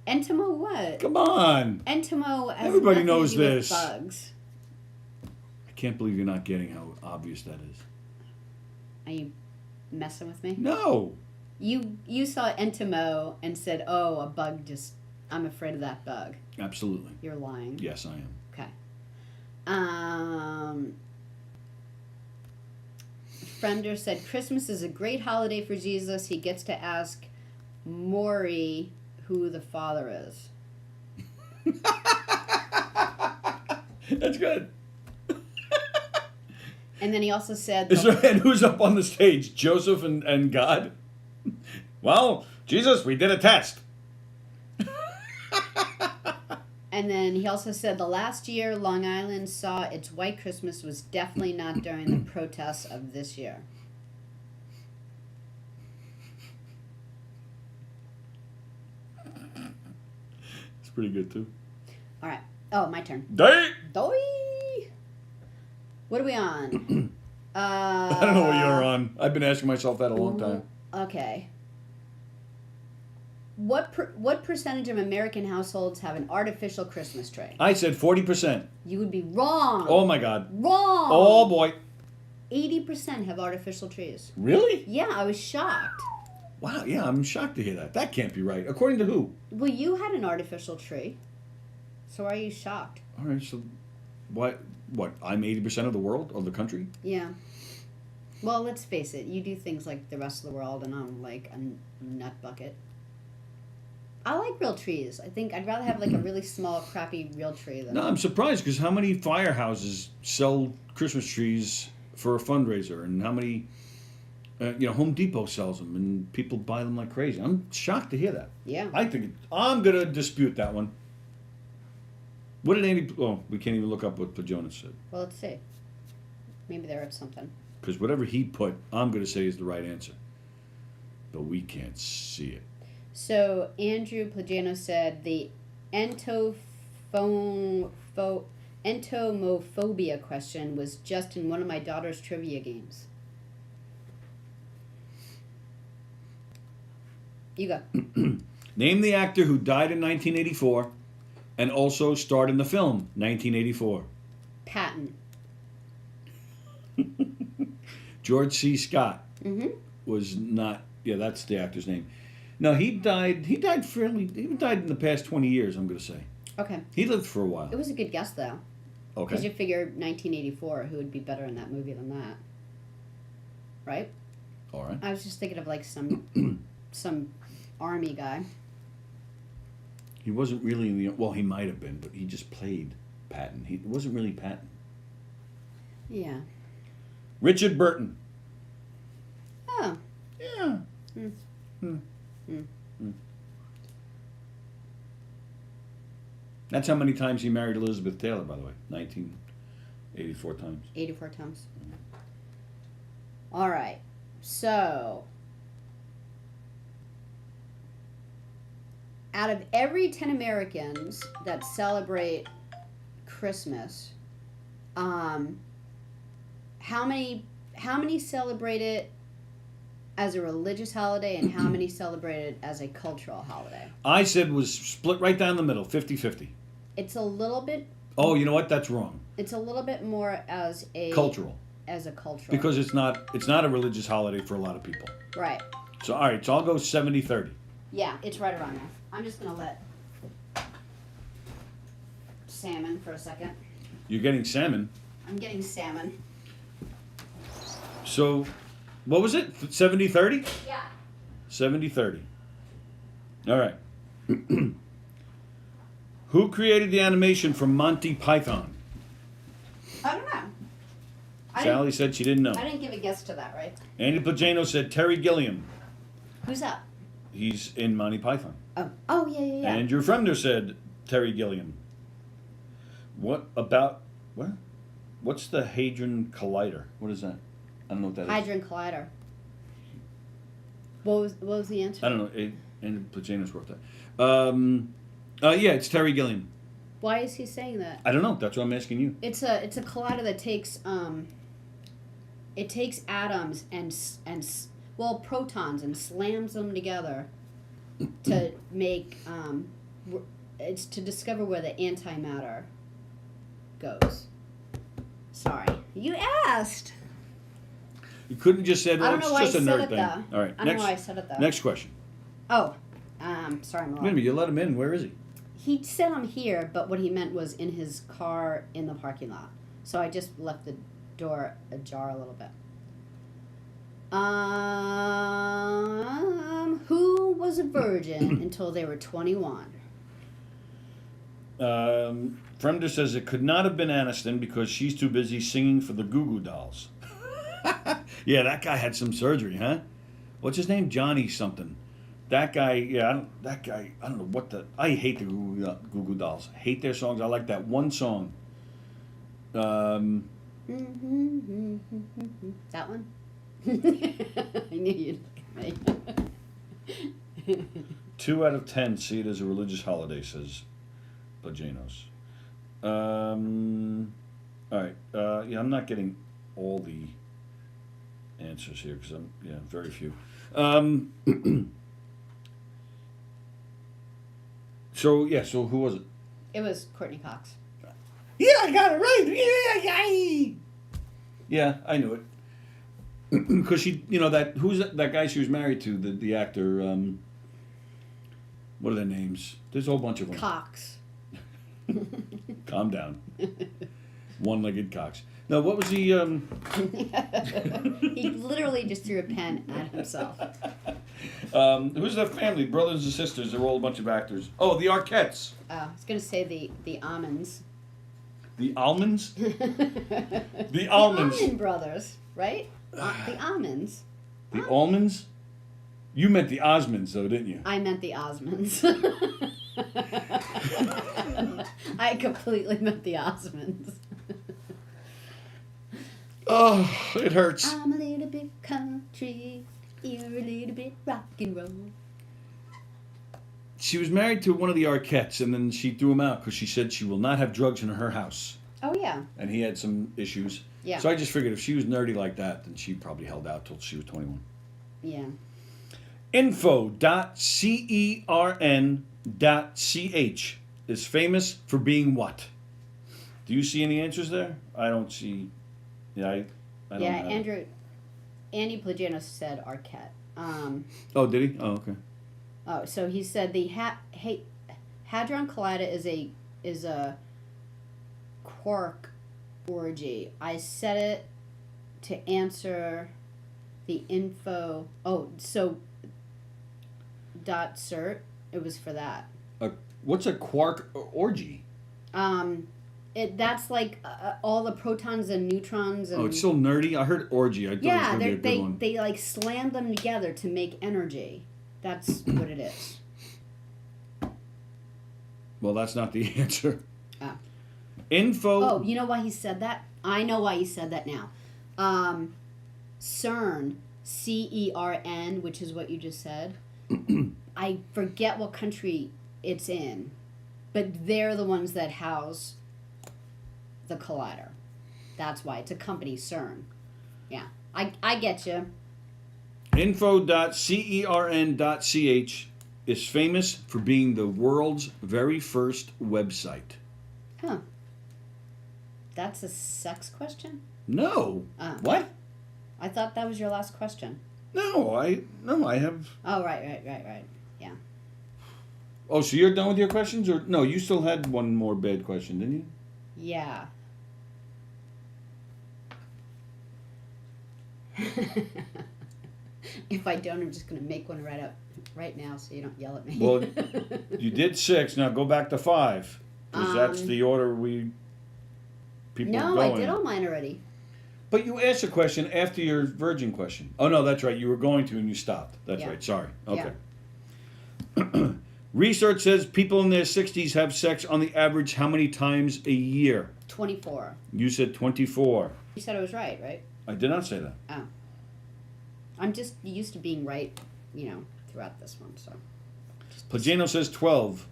Entomo what? Come on. Entomo has Everybody nothing knows to do with this. bugs. I can't believe you're not getting how obvious that is. Are you messing with me? No. You saw Entomo and said, "Oh, a bug just I'm afraid of that bug." Absolutely. You're lying. Yes, I am. Okay. Fremder said Christmas is a great holiday for Jesus. He gets to ask Maury who the father is. That's good. And then he also said And who's up on the stage? Joseph and God? Well, Jesus, we did a test. And then he also said the last year Long Island saw its white Christmas was definitely not during the protests of this year. It's pretty good, too. All right. Oh, my turn. Date! Doi! What are we on? I don't know what you're on. I've been asking myself that a long time. Okay. What percentage of American households have an artificial Christmas tree? I said 40%. You would be wrong. Oh, my God. Wrong. Oh, boy. 80% have artificial trees. Really? Yeah, I was shocked. Wow, yeah, I'm shocked to hear that. That can't be right. According to who? Well, you had an artificial tree. So why are you shocked? All right, so what, I'm 80% of the world, of the country? Yeah. Well, let's face it. You do things like the rest of the world, and I'm like a nut bucket. I like real trees. I think I'd rather have like a really small, crappy real tree than... No, I'm surprised because how many firehouses sell Christmas trees for a fundraiser, and how many, Home Depot sells them, and people buy them like crazy. I'm shocked to hear that. Yeah. I'm gonna dispute that one. What did Andy? Oh, we can't even look up what Pajonas said Well, let's see. Maybe they're at something. because whatever he put, I'm gonna say is the right answer, but we can't see it. So Andrew Plagano said the entomophobia question was just in one of my daughter's trivia games. You go. Name the actor who died in 1984 and also starred in the film 1984. Patton. George C. Scott Mm-hmm. was not. Yeah, that's the actor's name. No, he died in the past 20 years, I'm going to say. Okay. He lived for a while. It was a good guess, though. Okay. Because you figure 1984, who would be better in that movie than that? Right? All right. I was just thinking of like some army guy. He wasn't really in the... Well, he might have been, but he just played Patton. He wasn't really Patton. Yeah. Richard Burton. Oh. Yeah. That's how many times he married Elizabeth Taylor, by the way. 84 times. 84 times. All right. So, out of every 10 Americans that celebrate Christmas, how many celebrate it as a religious holiday and how many celebrate it as a cultural holiday? I said was split right down the middle, 50-50. It's a little bit. Oh, you know what? That's wrong. It's a little bit more as a Cultural. As a cultural. Because it's not a religious holiday for a lot of people. Right. So, all right, so I'll go 70-30. Yeah, it's right around there. I'm just gonna let salmon for a second. You're getting salmon. I'm getting salmon. So, what was it? 70-30? Yeah. 70-30. All right. Who created the animation for Monty Python? I don't know. I Sallie said she didn't know. I didn't give a guess to that, right? Andy Plagano said Terry Gilliam. Who's that? He's in Monty Python. Oh, yeah. Andrew Fremder said Terry Gilliam. What about what? What's the Hadron Collider? What is that? I don't know what that is. Hadron Collider. What was the answer? I don't know. Andy Plagano's wrote that. Yeah, it's Terry Gilliam. Why is he saying that? I don't know. That's what I'm asking you. It's a collider that takes atoms and protons and slams them together to make it's to discover where the antimatter goes. Sorry, you asked. You couldn't have just said, I well, don't know it's why just I a said nerd it thing. though. All right, I don't know why I said it though. Next question. Oh, sorry, I'm Wait a wrong. minute, you let him in. Where is he? He said I'm here, but what he meant was in his car in the parking lot. So I just left the door ajar a little bit. Who was a virgin until they were 21? Fremder says it could not have been Aniston because she's too busy singing for the Goo Goo Dolls. Yeah, that guy had some surgery, huh? What's his name? Johnny something. That guy, yeah, I don't know what the... I hate the Goo Goo Dolls. Hate their songs. I like that one song. That one? I knew you'd look at me. 2 out of 10 see it as a religious holiday, says Bajanos. All right. Yeah, I'm not getting all the answers here because very few. So who was it? It was Courtney Cox. Yeah, I got it right. Yeah, I knew it. Because she, who's that guy she was married to, the actor, what are their names? There's a whole bunch of them. Cox. Calm down. One-legged Cox. Now, what was he, He literally just threw a pen at himself. who's that family? Brothers and sisters, they're all a bunch of actors. Oh, the Arquettes. I was going to say the almonds. The Almonds? The Almonds. Almond Brothers, right? The almonds. The Almonds? You meant the Osmonds, though, didn't you? I meant the Osmonds. I completely meant the Osmonds. Oh, it hurts. I'm a little bit country, you're a little bit rock and roll. She was married to one of the Arquettes, and then she threw him out because she said she will not have drugs in her house. Oh, yeah. And he had some issues. Yeah. So I just figured if she was nerdy like that, then she probably held out till she was 21. Yeah. Info.cern.ch is famous for being what? Do you see any answers there? I don't see. Yeah, I don't have it. Andy Plagano said Arquette. Oh, did he? Oh, okay. Oh, so he said the Hadron Collider is a quark orgy. I said it to answer the info. Oh, so .cert. It was for that. What's a quark orgy? That's like all the protons and neutrons. And, Oh, it's so nerdy. I heard orgy. I thought it was going to be a good one. they like slam them together to make energy. That's what it is. Well, that's not the answer. Oh. Info. Oh, you know why he said that? I know why he said that now. CERN, CERN, which is what you just said. I forget what country it's in, but they're the ones that house the collider. That's why. It's a company, CERN. Yeah. I get you. Info.cern.ch is famous for being the world's very first website. Huh. That's a sex question? No. What? I thought that was your last question. No, I have. Oh, right. Yeah. Oh, so you're done with your questions, or no? You still had one more bad question, didn't you? Yeah. If I don't, I'm just going to make one right now so you don't yell at me. Well, you did 6. Now go back to 5, because that's the order people No, go I in. did all mine already. But you asked a question after your virgin question. Oh, no, that's right. You were going to and you stopped. That's Yeah. right. Sorry. Okay. Research says people in their 60s have sex on the average how many times a year? 24. You said 24. You said I was right, right? I did not say that. Oh. I'm just used to being right, throughout this one, so. Pagano says 12.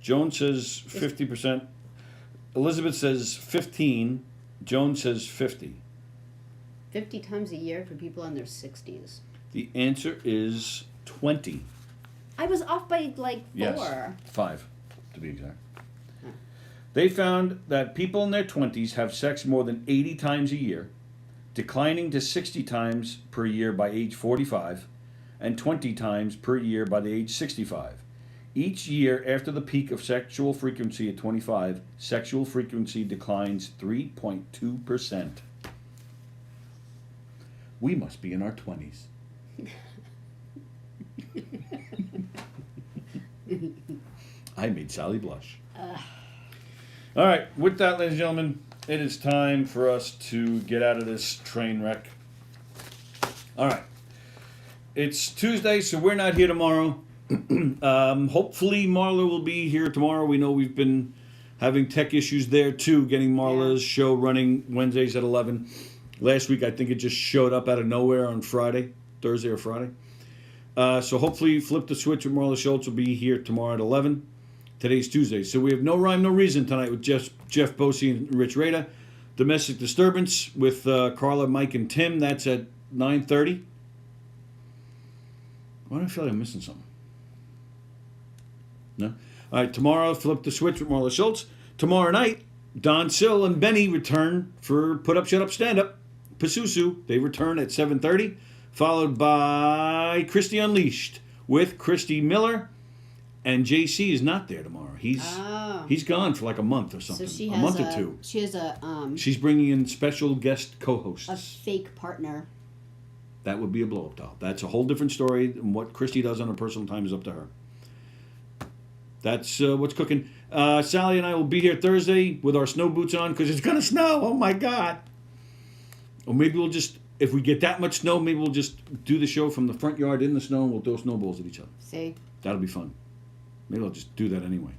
Joan says 50%. Elizabeth says 15. Joan says 50. 50 times a year for people in their 60s. The answer is 20. I was off by like 4. Yes, 5 to be exact. Oh. They found that people in their 20s have sex more than 80 times a year, declining to 60 times per year by age 45, and 20 times per year by the age 65. Each year after the peak of sexual frequency at 25, sexual frequency declines 3.2%. We must be in our 20s. I made Sallie blush. All right, with that, ladies and gentlemen, it is time for us to get out of this train wreck. All right. It's Tuesday, so we're not here tomorrow. Hopefully Marla will be here tomorrow. We know we've been having tech issues there too, getting Marla's show running Wednesdays at 11. Last week, I think it just showed up out of nowhere on Thursday or Friday. So hopefully Flip the Switch with Marla Schultz will be here tomorrow at 11. Today's Tuesday. So we have No Rhyme, No Reason tonight with Jeff Bosey and Rich Rada. Domestic Disturbance with Carla, Mike, and Tim. That's at 9:30. Why do I feel like I'm missing something? No? All right, tomorrow, Flip the Switch with Marla Schultz. Tomorrow night, Don Sill and Benny return for Put Up, Shut Up, Stand Up. Pasusu, they return at 7:30, followed by Christy Unleashed with Christy Miller. And JC is not there tomorrow. He's gone for like a month or something. So she a has month or two. She has a She's bringing in special guest co-hosts. a fake partner. That would be a blow-up doll. That's a whole different story. And what Christy does on her personal time is up to her. That's what's cooking. Sallie and I will be here Thursday with our snow boots on because it's going to snow. Oh, my God. Or maybe we'll just, if we get that much snow, maybe we'll just do the show from the front yard in the snow and we'll throw snowballs at each other. See? That'll be fun. Maybe I'll just do that anyway.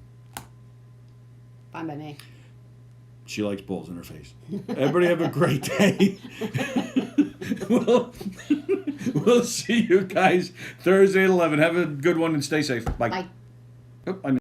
Fine by me. She likes balls in her face. Everybody have a great day. We'll see you guys Thursday at 11. Have a good one and stay safe. Bye. Bye. Oh, I